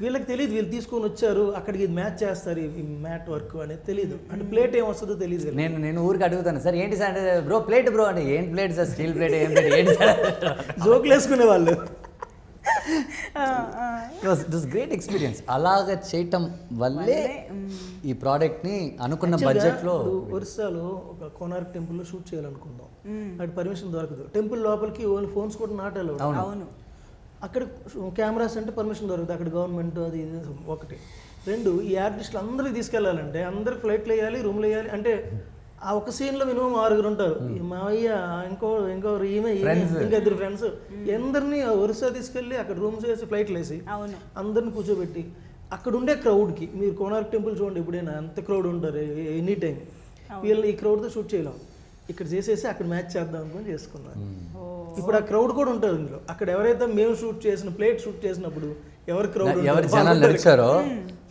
వీళ్ళకి తెలియదు వీళ్ళు తీసుకొని వచ్చారు అక్కడికి, ఇది మ్యాచ్ చేస్తారు ఈ మ్యాట్ వర్క్ అనేది తెలియదు, అంటే ప్లేట్ ఏం వస్తుందో తెలియదు. నేను ఊరికి అడుగుతాను సార్ ఏంటి సార్ అంటే, బ్రో ప్లేట్ బ్రో అంటే, ఏం ప్లేట్ సార్, స్టీల్ ప్లేట్ ఏం ప్లేట్ ఏంటి సార్, జోకులు వేసుకునే వాళ్ళు. Great experience. అలాగ చేయటం వల్లే ఈ ప్రోడక్ట్ని అనుకున్న బడ్జెట్లో. ఒరిస్సాలో ఒక కోనార్క్ టెంపుల్లో షూట్ చేయాలనుకుందాం, అక్కడ పర్మిషన్ దొరకదు, టెంపుల్ లోపలికి ఓన్లీ ఫోన్స్ కూడా నాట్ అలౌడ్. అవును, అక్కడ కెమెరాస్ అంటే పర్మిషన్ దొరకదు, అక్కడ గవర్నమెంట్ అది ఇది ఒకటి. 2 ఈ ఆర్టిస్టులు అందరికి తీసుకెళ్ళాలంటే అందరికి ఫ్లైట్లు వేయాలి, రూమ్లు వేయాలి, అంటే ఆ ఒక సీన్లో మినిమం 6 ఉంటారు, మావయ్య ఇంకో ఈమె ఇంకా 2 ఫ్రెండ్స్, అందరినీ ఒరిస్సా తీసుకెళ్ళి అక్కడ రూమ్స్ వేసి ఫ్లైట్లు వేసి అందరిని కూర్చోబెట్టి అక్కడ ఉండే క్రౌడ్కి, మీరు కోనార్క్ టెంపుల్ చూడండి ఎప్పుడైనా అంత క్రౌడ్ ఉంటారు ఎనీ టైం, వీళ్ళు ఈ క్రౌడ్తో షూట్ చేయలేం, ఇక్కడ చేసేసి అక్కడ మ్యాచ్ చేద్దాం అనుకుని చేసుకున్నారు. ఇప్పుడు ఆ క్రౌడ్ కూడా ఉంటారు ఇందులో, అక్కడ ఎవరైతే మేము షూట్ చేసిన ప్లేట్ షూట్ చేసినప్పుడు ఎవరు క్రౌడ్ ఎవరు జనాలు నడిచారో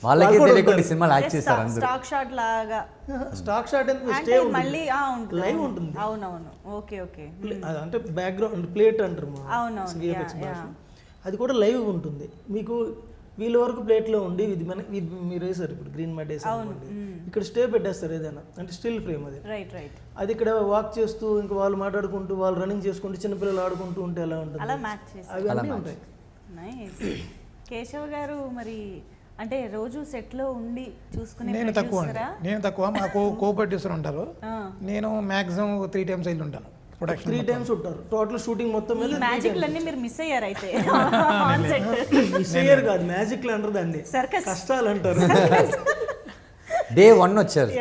వాళ్ళకి తెలియకుండా సినిమాలు యాక్ట్ చేస్తారు అందరూ. స్టాక్ షాట్ లాగా, స్టాక్ షాట్ అంటే స్టే మళ్ళీ లైవ్ ఉంటుంది. అవునవును, ఓకే ఓకే, అంటే బ్యాక్గ్రౌండ్ ప్లేట్ అంటారు, అది కూడా లైవ్ ఉంటుంది. మీకు వీళ్ళ వరకు ప్లేట్లో ఉండి ఇది మీరు వేసారు ఇప్పుడు గ్రీన్ మ్యాట్ వేసారు, ఇక్కడ స్టే పెట్టేస్తారు ఏదైనా, అంటే స్టిల్ ఫ్రేమ్ అది. అది ఇక్కడ వాక్ చేస్తూ ఇంకా వాళ్ళు మాట్లాడుకుంటూ వాళ్ళు రన్నింగ్ చేసుకుంటూ చిన్నపిల్లలు ఆడుకుంటూ ఉంటే ఎలా ఉంటుంది, అవి అన్నీ ఉంటాయి. కేశవ్ గారు మరి అంటే రోజు సెట్ లో ఉండి చూసుకునే, నేను తక్కువ మా కో ప్రొడ్యూసర్ ఉంటారు, నేను మాక్సిమం 3 times వెళ్ళి ఉంటాను ప్రొడక్షన్. 3 times ఉంటారు టోటల్ షూటింగ్ మొత్తం మీద. మ్యాజిక్ లన్నీ మీరు మిస్ అయ్యారు అయితే, మిస్ అయ్యారు కాదు, మ్యాజిక్లు అంటారు దాన్ని, కష్టాలు అంటారు. Day 1 వచ్చారు,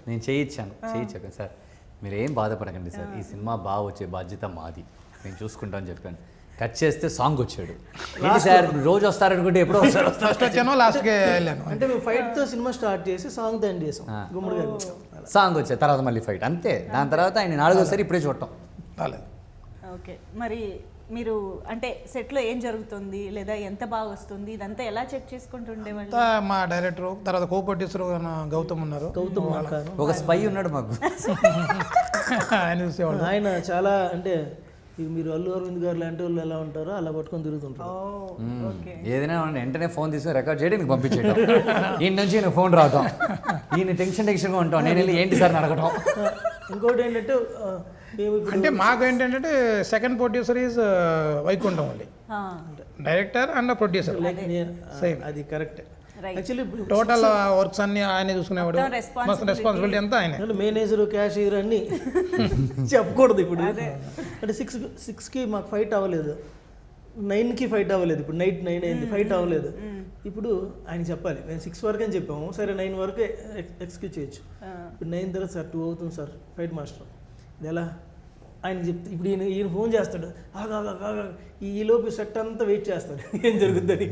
నేను చేయించాను సార్, మీరు ఏం బాధపడకండి సార్, ఈ సినిమా బాగా వచ్చే బాధ్యత మాది, నేను చూసుకుంటాను చెప్పాను. కట్ చేస్తే సాంగ్ వచ్చాడు, ఏంటి సార్ రోజు వస్తారనుకుంటే ఎప్పుడో వస్తారు, ఫస్ట్ వచ్చాను లాస్ట్కి వెళ్ళాను. అంటే మేము ఫైట్తో సినిమా స్టార్ట్ చేసి సాంగ్తో ఎండ్ చేసాం, గుమ్మడిగా సాంగ్ వచ్చాయి, తర్వాత మళ్ళీ ఫైట్, అంతే. దాని తర్వాత ఆయన 4వసారి ఇప్పుడే చూడటం. ఓకే, మరి మీరు అంటే సెట్లో ఏం జరుగుతుంది లేదా ఎంత బాగా వస్తుంది ఇదంతా ఎలా చెక్ చేసుకుంటుండేవాళ్ళు? మా డైరెక్టర్ తర్వాత కో ప్రొడ్యూసర్ గౌతమ్ ఉన్నారు, ఒక స్పై ఉన్నాడు మాకు, ఆయన చాలా అంటే మీరు అల్లు అరవింద్ గారు లాంటి వాళ్ళు ఎలా ఉంటారో అలా పట్టుకొని తిరుగుతుంటారు. ఏదైనా వెంటనే ఫోన్ తీసుకుని రికార్డ్ చేయడానికి పంపించేయడం, ఈయన నుంచి నేను ఫోన్ రావటం, ఈయన టెన్షన్గా ఉంటాం, నేను వెళ్ళి ఏంటి సార్ అడగటం. ఇంకోటి ఏంటంటే అంటే మాకు ఏంటంటే సెకండ్ ప్రొడ్యూసర్ ఈజ్ వైకుంఠం అండి, డైరెక్టర్ అండ్ ప్రొడ్యూసర్ అది కరెక్ట్. యాక్చువల్లీ టోటల్ వర్క్స్ అన్ని ఆయన చూసుకునేవాడు, రెస్పాన్సిబిలిటీ అంతా ఆయన, మేనేజర్ క్యాషియర్ అన్ని చెప్పకూడదు ఇప్పుడు. అంటే 6కి మాకు ఫైట్ అవ్వలేదు, 9కి ఫైట్ అవ్వలేదు, ఇప్పుడు నైట్ 9 అయింది, ఫైట్ అవ్వలేదు. ఇప్పుడు ఆయన చెప్పాలి మేము 6 వరకు అని చెప్పాము, సరే 9 వరకు ఎక్స్క్యూజ్ చేయొచ్చు. ఇప్పుడు 9 తర్వాత సార్ 2 అవుతుంది సార్ ఫైట్ మాస్టర్, ఇది ఎలా ఆయన చెప్తే ఇప్పుడు ఈయన ఫోన్ చేస్తాడు, ఆగా ఈలోపు సెట్ అంతా వెయిట్ చేస్తాడు ఏం జరుగుద్దని.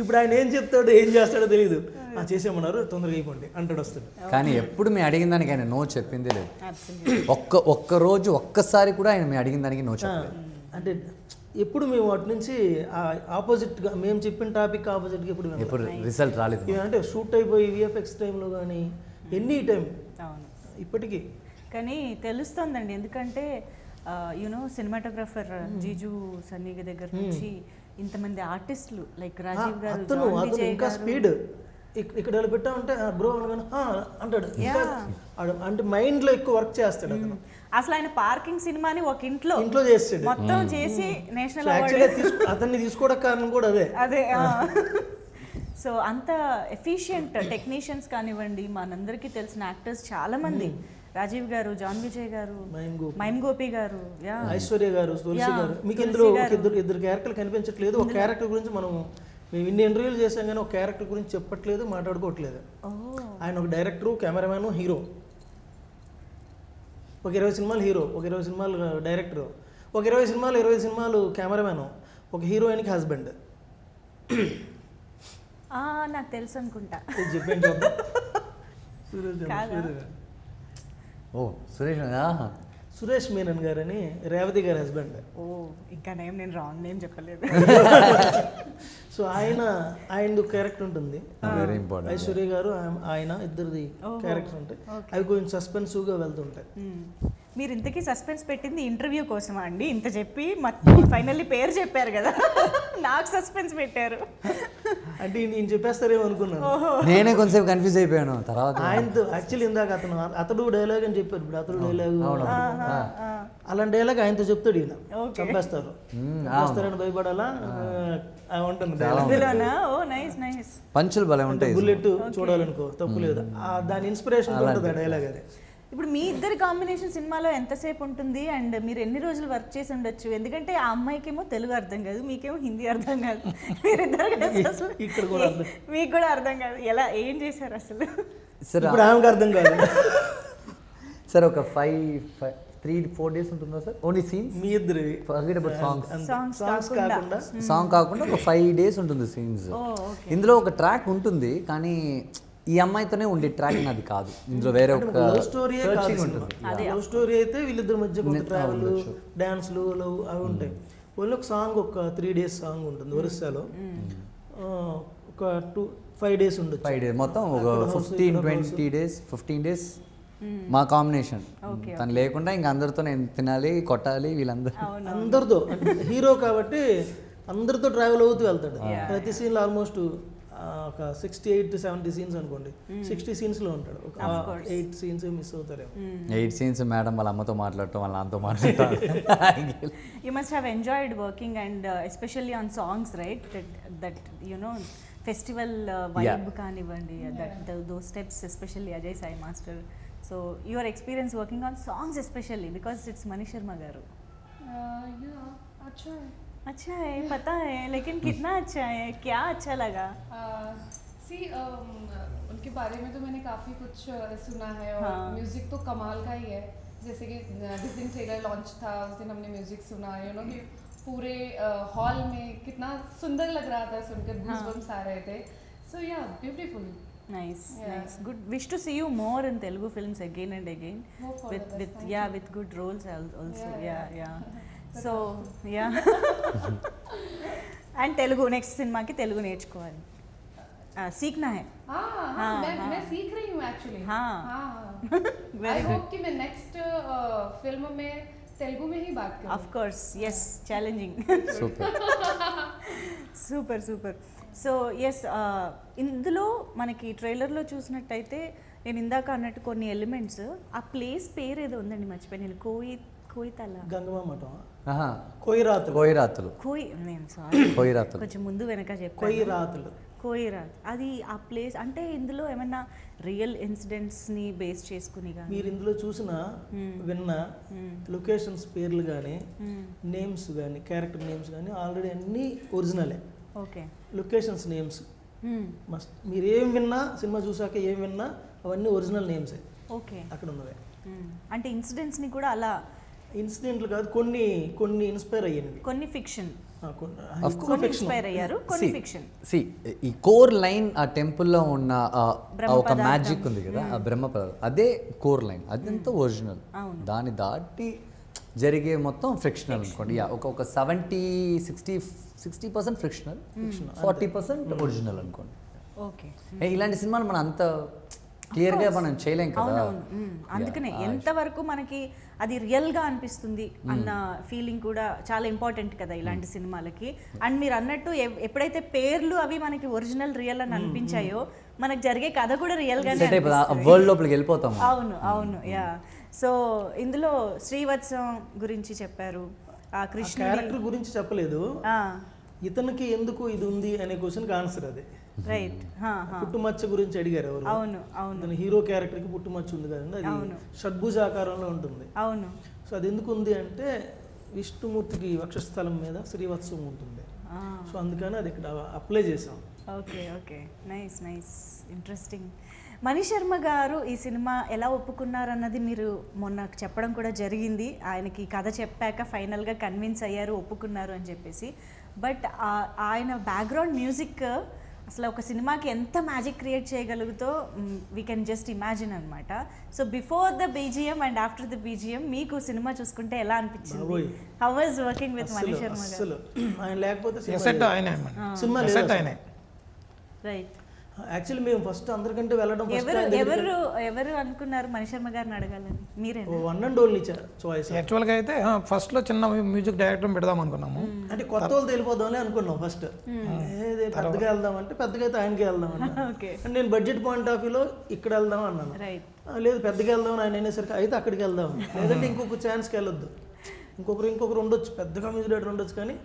ఇప్పుడు ఆయన ఏం చెప్తాడో ఏం చేస్తాడో తెలియదు, చేసేమన్నారు తొందరగా అయిపోండి అంటాడు వస్తాడు. కానీ ఎప్పుడు మేము అడిగిన దానికి ఆయన నో చెప్పిందే లేదు. ఒక్క రోజు ఒక్కసారి కూడా ఆయన మేము అడిగిన దానికి నో చెప్పలేదు. అంటే ఎప్పుడు మేము అటు నుంచి ఆపోజిట్గా మేము చెప్పిన టాపిక్ ఆపోజిట్గా ఎప్పుడు రిజల్ట్ రాలేదు. అంటే షూట్ అయిపోయి విఎఫ్ఎక్స్ టైంలో కానీ ఎనీ టైం ఇప్పటికీ. కానీ తెలుస్తుందండి, ఎందుకంటే యూనో సినిమాటోగ్రఫర్ జీజు సన్నీగ దగ్గర నుంచి ఇంతమంది ఆర్టిస్టులు లైక్ రాజీవ్ గారు, అతను ఇంకా స్పీడ్ ఇక్కడ ఇలా పెట్టా ఉంటే బ్రో అంటాడు, అంటే మైండ్ లో ఎక్కువ వర్క్ చేస్తాడు అతను. అసలు ఆయన పార్కింగ్ సినిమాని ఒక ఇంట్లో చేస్తాడు మొత్తం చేసి నేషనల్ అతన్ని తీసుకోవడం కారణం కూడా అదే. సో అంత ఎఫిషియంట్ టెక్నీషియన్స్ కానివ్వండి, మనందరికీ తెలిసిన యాక్టర్స్ చాలా మంది, రాజీవ్ గారు, జాన్ విజయ్ గారు, మైమ్ గోపి గారు, ఐశ్వర్య గారు, తులసి గారు. మీకు ఇందులో ఇద్దరు క్యారెక్టర్లు కనిపించట్లేదు. ఒక క్యారెక్టర్ గురించి మేము ఇన్ని ఇంటర్వ్యూలు చేసాం కానీ ఒక క్యారెక్టర్ గురించి చెప్పట్లేదు, మాట్లాడుకోవట్లేదు. ఆయన ఒక డైరెక్టరు, కెమెరామ్యాను, హీరో. ఒక 20 సినిమాలు హీరో, ఒక 20 సినిమాలు డైరెక్టరు, ఒక 20 సినిమాలు కెమెరామ్యాను, ఒక హీరోయిన్కి హస్బెండ్. నాకు తెలుసు అనుకుంటా. చెప్పండి సురేష్ మీనన్ గారని రేవతి గారి హస్బెండ్. ఇంకా నేను రాంగ్ నేమ్ చెప్పలేదు. సో ఆయనది క్యారెక్టర్ ఉంటుంది, ఐశ్వర్య గారు ఆయన ఇద్దరిది క్యారెక్టర్ ఉంటాయి. అవి కొంచెం సస్పెన్సివ్గా వెళ్తుంటాయి. మీరు ఇంతకీ సస్పెన్స్ పెట్టింది ఇంటర్వ్యూ కోసమా అండి? ఇంత చెప్పి మొత్తం ఫైనల్లీ పేరు చెప్పారు కదా, నాకు సస్పెన్స్ పెట్టారు అంటే నేను చెప్పేస్తారేమో అనుకున్నాను. నేనే కొంచెం కన్ఫ్యూజ్ అయిపోయాను తర్వాత. ఆయనతో యాక్చువల్లీ ఇందాక అతడు డైలాగ్ అని చెప్పారు, ఇప్పుడు అతడు డైలాగ్ అలాంటి డైలాగ్ ఆయనతో చెప్తాడు, ఈయన చంపేస్తారని భయపడాలా ఉంటుంది. పంచులు భలే ఉంటాయి, బుల్లెట్ చూడాలనుకో తప్పు లేదు, దాని ఇన్స్పిరేషన్ ఉంటుంది ఆ డైలాగ్. అది ఇప్పుడు మీ ఇద్దరి కాంబినేషన్ సినిమాలో ఎంతసేపు ఉంటుంది అండ్ మీరు ఎన్ని రోజులు వర్క్ చేసి ఉండొచ్చు? ఎందుకంటే ఆ అమ్మాయికేమో తెలుగు అర్థం కాదు, మీకేమో హిందీ అర్థం కాదు, మీరిద్దరు మీకు కూడా అర్థం కాదు, ఎలా ఏం చేశారు అసలు? ఇప్పుడు ఆమెకు అర్థం కాదు. సార్ ఒక 3-4 days ఉంటుందా సార్ ఓన్లీ సీన్స్? మీ ఇద్దరు సాంగ్ కాకుండా ఒక 5 days ఉంటుంది సీన్స్. ఇందులో ఒక ట్రాక్ ఉంటుంది కానీ ఈ అమ్మాయితోనే ఉండే ట్రాక్ అది కాదు, ఇందులో వేరే ఒక లవ్ స్టోరీ ఉంటుంది. లవ్ స్టోరీ అయితే వీళ్ళిద్దరి మధ్య కొంత ట్రావెల్, డాన్స్లు, లవ్ అవి ఉంటాయి. ఓన్లీ ఒక సాంగ్, ఒక 3 days సాంగ్ ఉంటుంది ఒరిస్సాలో, ఒక 5 days ఉంటుంది. 5 days మొత్తం ఒక 15 days మా కాంబినేషన్. తను లేకుండా ఇంకా అందరితో నేను తినాలి, కొట్టాలి, అందరితో హీరో కాబట్టి అందరితో ట్రావెల్ అవుతూ వెళ్తాడు. ప్రతి సీన్లో ఆల్మోస్ట్ ఒక 68-70 సీన్స్ అనుకోండి, 60 సీన్స్లో ఉంటాడు. ఒక 8 సీన్స్ మిస్ అవుతారేమో. 8 సీన్స్ మేడం వాళ్ళ అమ్మతో మాట్లాడటం, వాళ్ళ నాన్నతో మాట్లాడటం. You must have enjoyed working and especially on songs, right? That you know festival vibe కానివ్వండి, those steps especially Ajay Sai Master. So your experience working on songs especially because it's Manish Sharma garu. Yeah, अच्छा है, पता है, लेकिन कितना अच्छा है, क्या अच्छा लगा? उनके बारे में तो मैंने काफ़ी कुछ सुना है और म्यूज़िक तो कमाल का ही है. जैसे कि जिस दिन ट्रेलर लॉन्च था उस दिन हमने म्यूज़िक सुना, कि पूरे हॉल में कितना सुंदर लग रहा था, सुनकर गूज़बम्स आ रहे थे. So yeah, beautiful. Nice. Good. Wish to see you more in Telugu films again and again. With good roles also. Yeah. So and Telugu next cinema की तेलुगु నేర్చుకోవాలి, सीखना है. मैं सीख रही हूँ एक्चुअली. I hope कि मैं नेक्स्ट फिल्म में तेलुगु में ही बात करूँ. Of course, yes, challenging. Super. So yes, ఇందులో మనకి ట్రైలర్లో చూసినట్టయితే నేను ఇందాక అన్నట్టు కొన్ని ఎలిమెంట్స్, ఆ ప్లేస్ పేరు ఏదో ఉందండి, మర్చిపోయి నేను, కోయితల గంగమ్మ మఠం, కోయిరాతులు నేను సారీ కోయిరాతులు కొంచెం ముందు వెనక చెప్పాను. కోయిరాజ్ అది ఆ ప్లేస్ అంటే ఇందులో ఏమైనా రియల్ ఇన్సిడెంట్స్ని బేస్ చేసుకుని కానీ మీరు ఇందులో చూసిన విన్న లొకేషన్స్ పేర్లు కానీ నేమ్స్ కానీ క్యారెక్టర్ నేమ్స్ కానీ ఆల్రెడీ అన్నీ ఒరిజినలే. ఓకే. లొకేషన్స్ నేమ్స్ మస్ట్ మీరు ఏం విన్నా సినిమా చూసాక ఏం విన్నా అవన్నీ ఒరిజినల్ నేమ్సే. ఓకే. అక్కడ ఉన్నవే. అంటే ఇన్సిడెంట్స్ని కూడా అలా ఇన్సిడెంట్లు కాదు, కొన్ని ఇన్స్పైర్ అయ్యేవి, కొన్ని ఫిక్షన్, కొన్ని ఇన్స్పైర్ అయ్యారు, కొన్ని ఫిక్షన్. ఈ కోర్ లైన్ ఆ టెంపుల్లో ఉన్న ఒక మ్యాజిక్ ఉంది కదా, ఆ బ్రహ్మ పదార్థం, అదే కోర్ లైన్, అదంతా ఒరిజినల్. దాన్ని దాటి జరిగే మొత్తం ఫ్రిక్షనల్ అనుకోండి. ఒక 70-60% ఫ్రిక్షనల్, 40% ఒరిజినల్ అనుకోండి. ఓకే. ఇలాంటి సినిమాలు మనం అంత క్లియర్గా మనం చేయలేం కదా. అందుకనే ఎంతవరకు మనకి అది రియల్గా అనిపిస్తుంది అన్న ఫీలింగ్ కూడా చాలా ఇంపార్టెంట్ కదా ఇలాంటి సినిమాలకి. అండ్ మీరు అన్నట్టు ఎప్పుడైతే పేర్లు అవి మనకి ఒరిజినల్ రియల్ అని అనిపించాయో మనకు జరిగే కథ కూడా రియల్గానే వరల్డ్ లోపలికి వెళ్ళిపోతాం. అవును అవును యా. సో ఇందులో శ్రీవత్సం గురించి చెప్పారు, ఆ కృష్ణ క్యారెక్టర్ గురించి చెప్పలేదు. ఇతనికి ఎందుకు ఇది ఉంది అనే క్వశ్చన్కి ఆన్సర్ అదే. రైట్. పుట్టుమచ్చ గురించి అడిగారు ఎవరు. అవును అవును. తన హీరో క్యారెక్టర్కి పుట్టుమచ్చ ఉంది కదండి, అది షడ్భుజ ఆకారంలో ఉంటుంది. అవును. సో అది ఎందుకు ఉంది అంటే విష్ణుమూర్తికి వక్షస్థలం మీద శ్రీవత్సం ఉంటుంది. సో అందుకని అది ఇక్కడ అప్లై చేసాం. Okay okay. Nice nice, interesting. Mani Sharma garu ఈ సినిమా ఎలా ఒప్పుకున్నారన్నది మీరు మొన్న చెప్పడం కూడా జరిగింది. ఆయనకి కథ చెప్పాక ఫైనల్గా కన్విన్స్ అయ్యారు, ఒప్పుకున్నారు అని చెప్పేసి. బట్ ఆయన బ్యాక్గ్రౌండ్ మ్యూజిక్ అసలు ఒక సినిమాకి ఎంత మ్యాజిక్ క్రియేట్ చేయగలుగుతో వీ కెన్ జస్ట్ ఇమాజిన్ అనమాట. So before the BGM and after the BGM మీకు సినిమా చూసుకుంటే ఎలా అనిపించింది? How was working with Mani Sharma గారు? ఆయన లేకపోతే సినిమా రైట్. యాక్చువల్లీ మేము ఫస్ట్ అందరికంటే వెళ్ళడం ఎవరు అనుకున్నారు మణిశర్మ గారిని అడగాలని? మీరే వన్ అండ్ ఓన్లీ చాయిస్. యాక్చువల్గా అయితే ఫస్ట్లో చిన్న మ్యూజిక్ డైరెక్టర్ పెడదాం అనుకున్నాము. అంటే కొత్త వాళ్ళు వెళ్ళిపోదామని అనుకున్నాం ఫస్ట్. పెద్దగా వెళ్దాం అంటే పెద్దగా అయితే ఆయనకి వెళ్దాం అన్నా. నేను బడ్జెట్ పాయింట్ ఆఫ్ వ్యూలో ఇక్కడ వెళ్దాం అన్నాను. లేదు పెద్దగా వెళ్దాం ఆయన అనేసరికి అయితే అక్కడికి వెళ్దాం, లేదంటే ఇంకొక ఛాన్స్కి వెళ్ళొద్దు, ఇంకొకరు ఉండొచ్చు, పెద్దగా మ్యూజిక్ డైరెక్టర్ ఉండొచ్చు, కానీ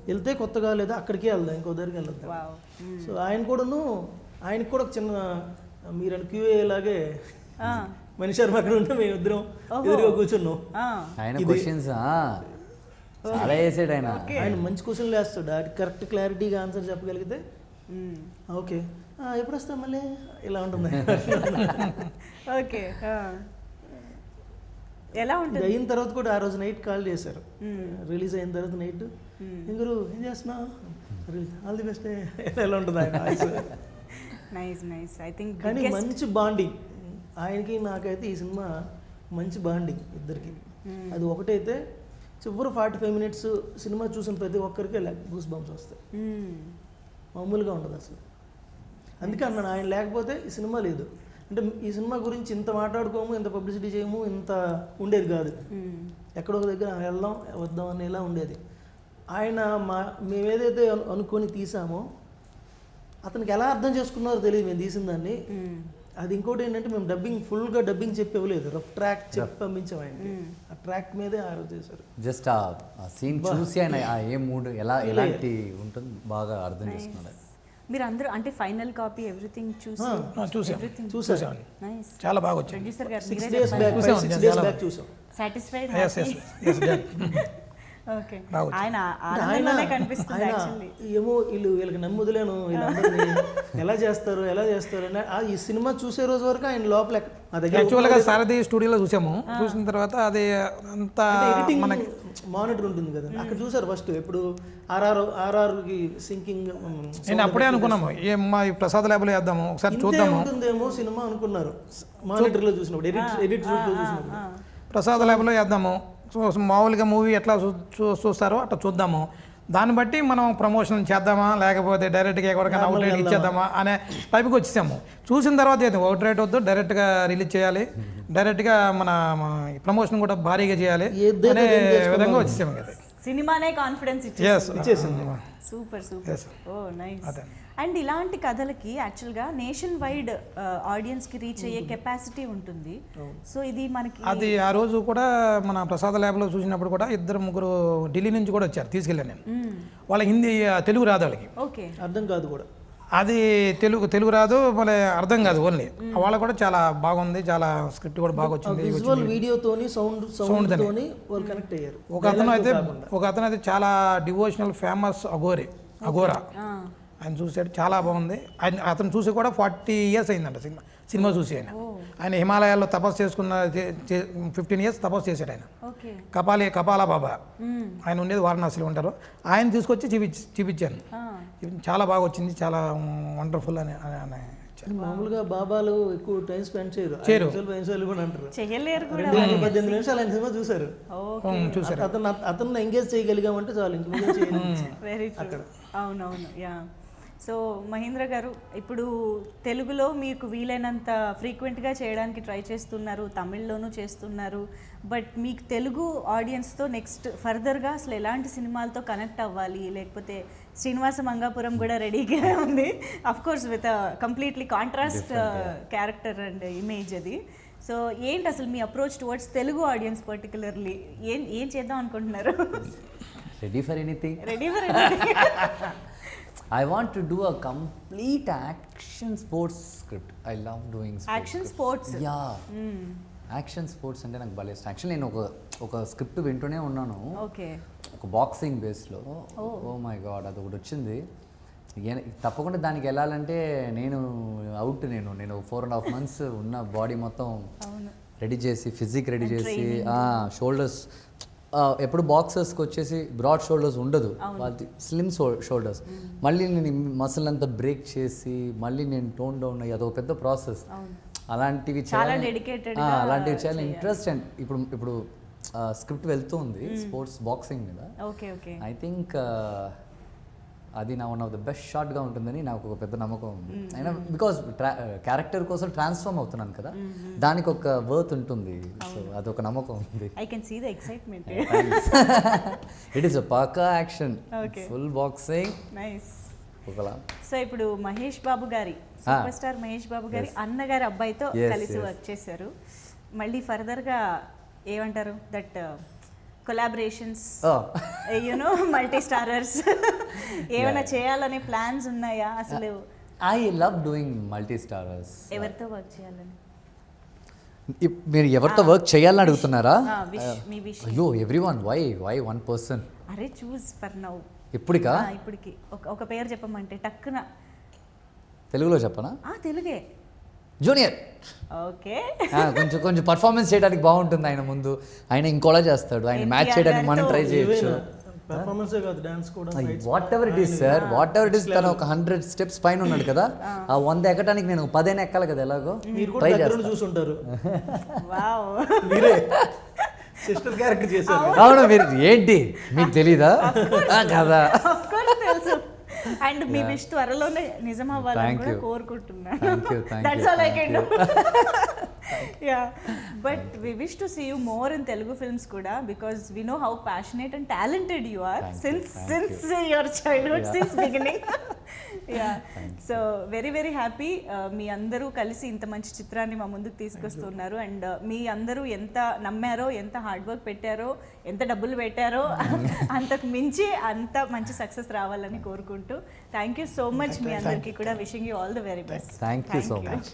వెళ్తే కొత్తగా లేదా అక్కడికే వెళ్దాం, ఇంకో దగ్గరికి వెళ్ళొద్దు. సో ఆయనకు కూడా ఒక చిన్న మీరు క్యూఏ లాగే మణిశర్మ అక్కడ ఉంటే మేము ఇద్దరం ఎదురుగా కూర్చున్నాం. ఆయన మంచి క్వశ్చన్లు వేస్తాడు, అది కరెక్ట్ క్లారిటీగా ఆన్సర్ చెప్పగలిగితే ఓకే ఎప్పుడు వస్తాం మళ్ళీ ఇలా ఉంటుంది. ఓకే. ఎలా ఉంటుంది? అయిన తర్వాత కూడా ఆ రోజు నైట్ కాల్ చేశారు, రిలీజ్ అయిన తర్వాత నైట్, ఇంగురు ఏం చేస్తున్నావు, ఆల్ ది బెస్ట్, ఎలా ఉంటుంది ఆయన voice. Nice nice. I think కానీ మంచి బాండింగ్ ఆయనకి నాకైతే ఈ సినిమా మంచి బాండింగ్ ఇద్దరికి. అది ఒకటైతే చివరి 45 minutes సినిమా చూసిన ప్రతి ఒక్కరికి గూస్ బంప్స్ వస్తాయి, మామూలుగా ఉండదు అసలు. అందుకే అన్నాను ఆయన లేకపోతే ఈ సినిమా లేదు. అంటే ఈ సినిమా గురించి ఇంత మాట్లాడుకోము, ఇంత పబ్లిసిటీ చేయము, ఇంత ఉండేది కాదు. ఎక్కడో ఒక దగ్గర వెళ్దాం వద్దాం అనేలా ఉండేది. ఆయన మేమేదైతే అనుకొని తీసామో అతనికి ఎలా అర్థం చేసుకున్నారో తెలియదు మేము తీసిన దాన్ని. అది ఇంకోటి ఏంటంటే మేము ఫుల్గా డబ్బింగ్ చెప్పివ్వలేదు, రఫ్ ట్రాక్ చెప్పి పంపించాం ఆయనకి. ఆ ట్రాక్ మీదే ఆరో చేశారు. జస్ట్ ఆ సీన్ చూసి ఆయన ఏ మూడ్ ఎలాంటి ఉంటుంది బాగా అర్థం చేసుకున్నాడు. మీరు అందరూ అంటే ఫైనల్ కాపీ ఎవ్రీథింగ్ చూసాం. చాలా బాగా వచ్చింది. ప్రొడ్యూసర్ గారు 6 days back చూసాం. సాటిస్ఫైడ్? ఓకే. ఆయన ఆనందంలోనే కనిపిస్తుంది యాక్చువల్లీ. ఏమో వీళ్ళకి నమ్ముదలేను, వీళ్ళందరినీ ఎలా చేస్తారు అని ఈ సినిమా చూసే రోజు వరకు ఆయన లోపల యాక్చువల్గా సారథి స్టూడియోలో చూసాము. చూసిన తర్వాత అది అంతా మనకి మానిటర్ ఉంటుంది కదా, అక్కడ చూసారు ఫస్ట్. ఎప్పుడు ఆర్ఆర్కి సింకింగ్ నేను అప్పుడే అనుకున్నాము ఏమ్మా ఈ ప్రసాద్ ల్యాబ్లో వేద్దాము ఒకసారి చూద్దాము ఉంటుందేమో సినిమా అనుకున్నారు. మానిటర్లో చూసినప్పుడు ఎడిట్ చూసినప్పుడు ప్రసాద్ ల్యాబ్లో వేద్దాము, మామూలుగా మూవీ ఎట్లా చూస్తారో అట్లా చూద్దాము, దాన్ని బట్టి మనం ప్రమోషన్ చేద్దామా లేకపోతే డైరెక్ట్గా ఎక్కడికైనా అవుట్ రేట్ ఇచ్చేద్దామా అనే టైప్కి వచ్చేసాము. చూసిన తర్వాత అయితే అవుట్ రేట్ వద్దు, డైరెక్ట్గా రిలీజ్ చేయాలి, డైరెక్ట్గా మన ప్రమోషన్ కూడా భారీగా చేయాలి అనే విధంగా వచ్చేసాము కదా. సినిమానే కాన్ఫిడెన్స్ ఇచ్చేసింది. Super super. Oh nice. And ఇలాంటి కథలకి యాక్చువల్గా నేషన్ వైడ్ ఆడియన్స్కి రీచ్ అయ్యే కెపాసిటీ ఉంటుంది. సో ఇది మనకి అది ఆ రోజు కూడా మన ప్రసాద్ ల్యాబ్లో చూసినప్పుడు కూడా 2-3 ఢిల్లీ నుంచి కూడా వచ్చారు, తీసుకెళ్ళాను నేను. వాళ్ళ హిందీ తెలుగు రాదు వాళ్ళకి, ఓకే, అర్థం కాదు కూడా. అది తెలుగు రాదు మళ్ళీ అర్థం కాదు ఓన్లీ వాళ్ళకు కూడా చాలా బాగుంది, చాలా స్క్రిప్ట్ కూడా బాగా వచ్చింది. విజువల్ వీడియోతోని సౌండ్ తోని వాళ్ళు కనెక్ట్ అయ్యారు. ఒక అతను అయితే చాలా డివోషనల్ ఫేమస్ అఘోరా ఆయన చూసాడు, చాలా బాగుంది. అతను చూసి కూడా 40 years అయిందంట సినిమా చూసి. ఆయన హిమాలయాల్లో తపస్సు చేసుకున్న 15 years తపస్సు చేశాడు ఆయన. కపాల బాబా ఆయన ఉండేది వారణాసిలో ఉంటారు. ఆయన తీసుకొచ్చి చూపించాను. చాలా బాగా వచ్చింది, చాలా వండర్ఫుల్ అని మామూలుగా బాబాలు ఎక్కువ టైం స్పెండ్ చేయరు కూడా అంటారు. 18 నిమిషాలు ఆయన సినిమా చూసారు. అతను ఎంగేజ్ చేయగలిగామంటే చాలు, ఇంక అవునవును. యా. సో మహేంద్ర గారు, ఇప్పుడు తెలుగులో మీకు వీలైనంత ఫ్రీక్వెంట్గా చేయడానికి ట్రై చేస్తున్నారు, తమిళ్లోనూ చేస్తున్నారు. బట్ మీకు తెలుగు ఆడియన్స్తో నెక్స్ట్ ఫర్దర్గా అసలు ఎలాంటి సినిమాలతో కనెక్ట్ అవ్వాలి, లేకపోతే శ్రీనివాస మంగాపురం కూడా రెడీగా ఉంది, of course with completely contrast character and image అది. సో ఏంటి అసలు మీ approach towards Telugu audience particularly ఏం చేద్దాం అనుకుంటున్నారు? Ready for anything. I want to do a complete action sports script. I love doing sports. Action sports? Yeah. Action sports అంటే నాకు భలే ఇష్టం. యాక్చువల్లీ నేను ఒక స్క్రిప్ట్ వింటూనే ఉన్నాను. ఒక బాక్సింగ్ బేస్లో. ఓ మై గాడ్, అది ఒకటి వచ్చింది. తప్పకుండా దానికి వెళ్ళాలంటే నేను 4.5 months ఉన్న బాడీ మొత్తం రెడీ చేసి, ఫిజిక్ రెడీ చేసి, షోల్డర్స్ ఎప్పుడు బాక్సర్స్కి వచ్చేసి బ్రాడ్ షోల్డర్స్ ఉండదు, వాళ్ళది స్లిమ్ షోల్డర్స్. మళ్ళీ నేను మసిల్ అంతా బ్రేక్ చేసి మళ్ళీ నేను టోన్ డౌన్ అయ్యి అదొక పెద్ద ప్రాసెస్. అలాంటివి చాలా ఇంట్రెస్ట్. అండ్ ఇప్పుడు స్క్రిప్ట్ వెళ్తూ ఉంది స్పోర్ట్స్ బాక్సింగ్ మీద. ఐ థింక్ అది నా వన్ ఆఫ్ ద బెస్ట్ షాట్గా ఉంటుందని నాకు ఒక పెద్ద నమ్మకం ఉంది. అయినా బికాస్ క్యారెక్టర్ కోసం ట్రాన్స్ఫార్మ్ అవుతున్నాను కదా, దానికి ఒక వర్త్ ఉంటుంది. సో అదొక నమ్మకం ఉంది. I can see the excitement. It is a పక్కా యాక్షన్, ఫుల్ బాక్సింగ్. నైస్. ఒకలా. సో ఇప్పుడు మహేష్ బాబు గారి, సూపర్ స్టార్ మహేష్ బాబు గారి అన్నగారి అబ్బాయితో కలిసి వర్క్ చేశారు. మళ్ళీ ఫర్దర్గా ఏమంటారు that collaborations, you know multi starrers ఏమైనా చేయాలనే ప్లాన్స్ ఉన్నాయా అసలు? I love doing multi starrers. ఎవరితో వర్క్ చేయాలని? మీరు ఎవరితో వర్క్ చేయాలని అడుగుతున్నారా? అయ్యో, ఎవ్రీవన్. Why one person? అరే చూస్ ఫర్ నౌ. ఇప్పటికి ఒక పేరు చెప్పమంటే టక్కున. తెలుగులో చెప్పనా? తెలుగే. జూనియర్. ఓకే. కొంచెం పర్ఫార్మెన్స్ చేయడానికి బాగుంటుంది ఆయన ముందు. ఆయన ఇంకోలా చేస్తాడు, ఆయన మ్యాచ్ చేయడానికి మనం ట్రై చేయొచ్చు. What ever it is sir, what ever it is. తను ఒక 100 steps పైన ఉన్నాడు కదా, ఆ 100 ఎక్కడానికి నేను 10 ఎక్కాలి కదా. ఎలాగో ట్రై చూసుంటారు. అవును, మీరు ఏంటి మీకు తెలీదా కదా? అండ్ మీ విష్ త్వరలోనే నిజం అవ్వాలని కూడా కోరుకుంటున్నాను. That's all I can do. Yeah, but we wish to see you more in Telugu films కూడా, because we know how passionate and talented you are since your childhood, since beginning. Yeah, so very very happy మీ అందరూ కలిసి ఇంత మంచి చిత్రాన్ని మా ముందుకు తీసుకొస్తున్నారు. అండ్ మీ అందరూ ఎంత నమ్మారో, ఎంత హార్డ్ వర్క్ పెట్టారో, ఎంత డబ్బులు పెట్టారో అంతకు మించి అంత మంచి సక్సెస్ రావాలని కోరుకుంటూ థ్యాంక్ యూ సో మచ్. మీ అందరికీ కూడా wishing you all the very best. Thank you so much.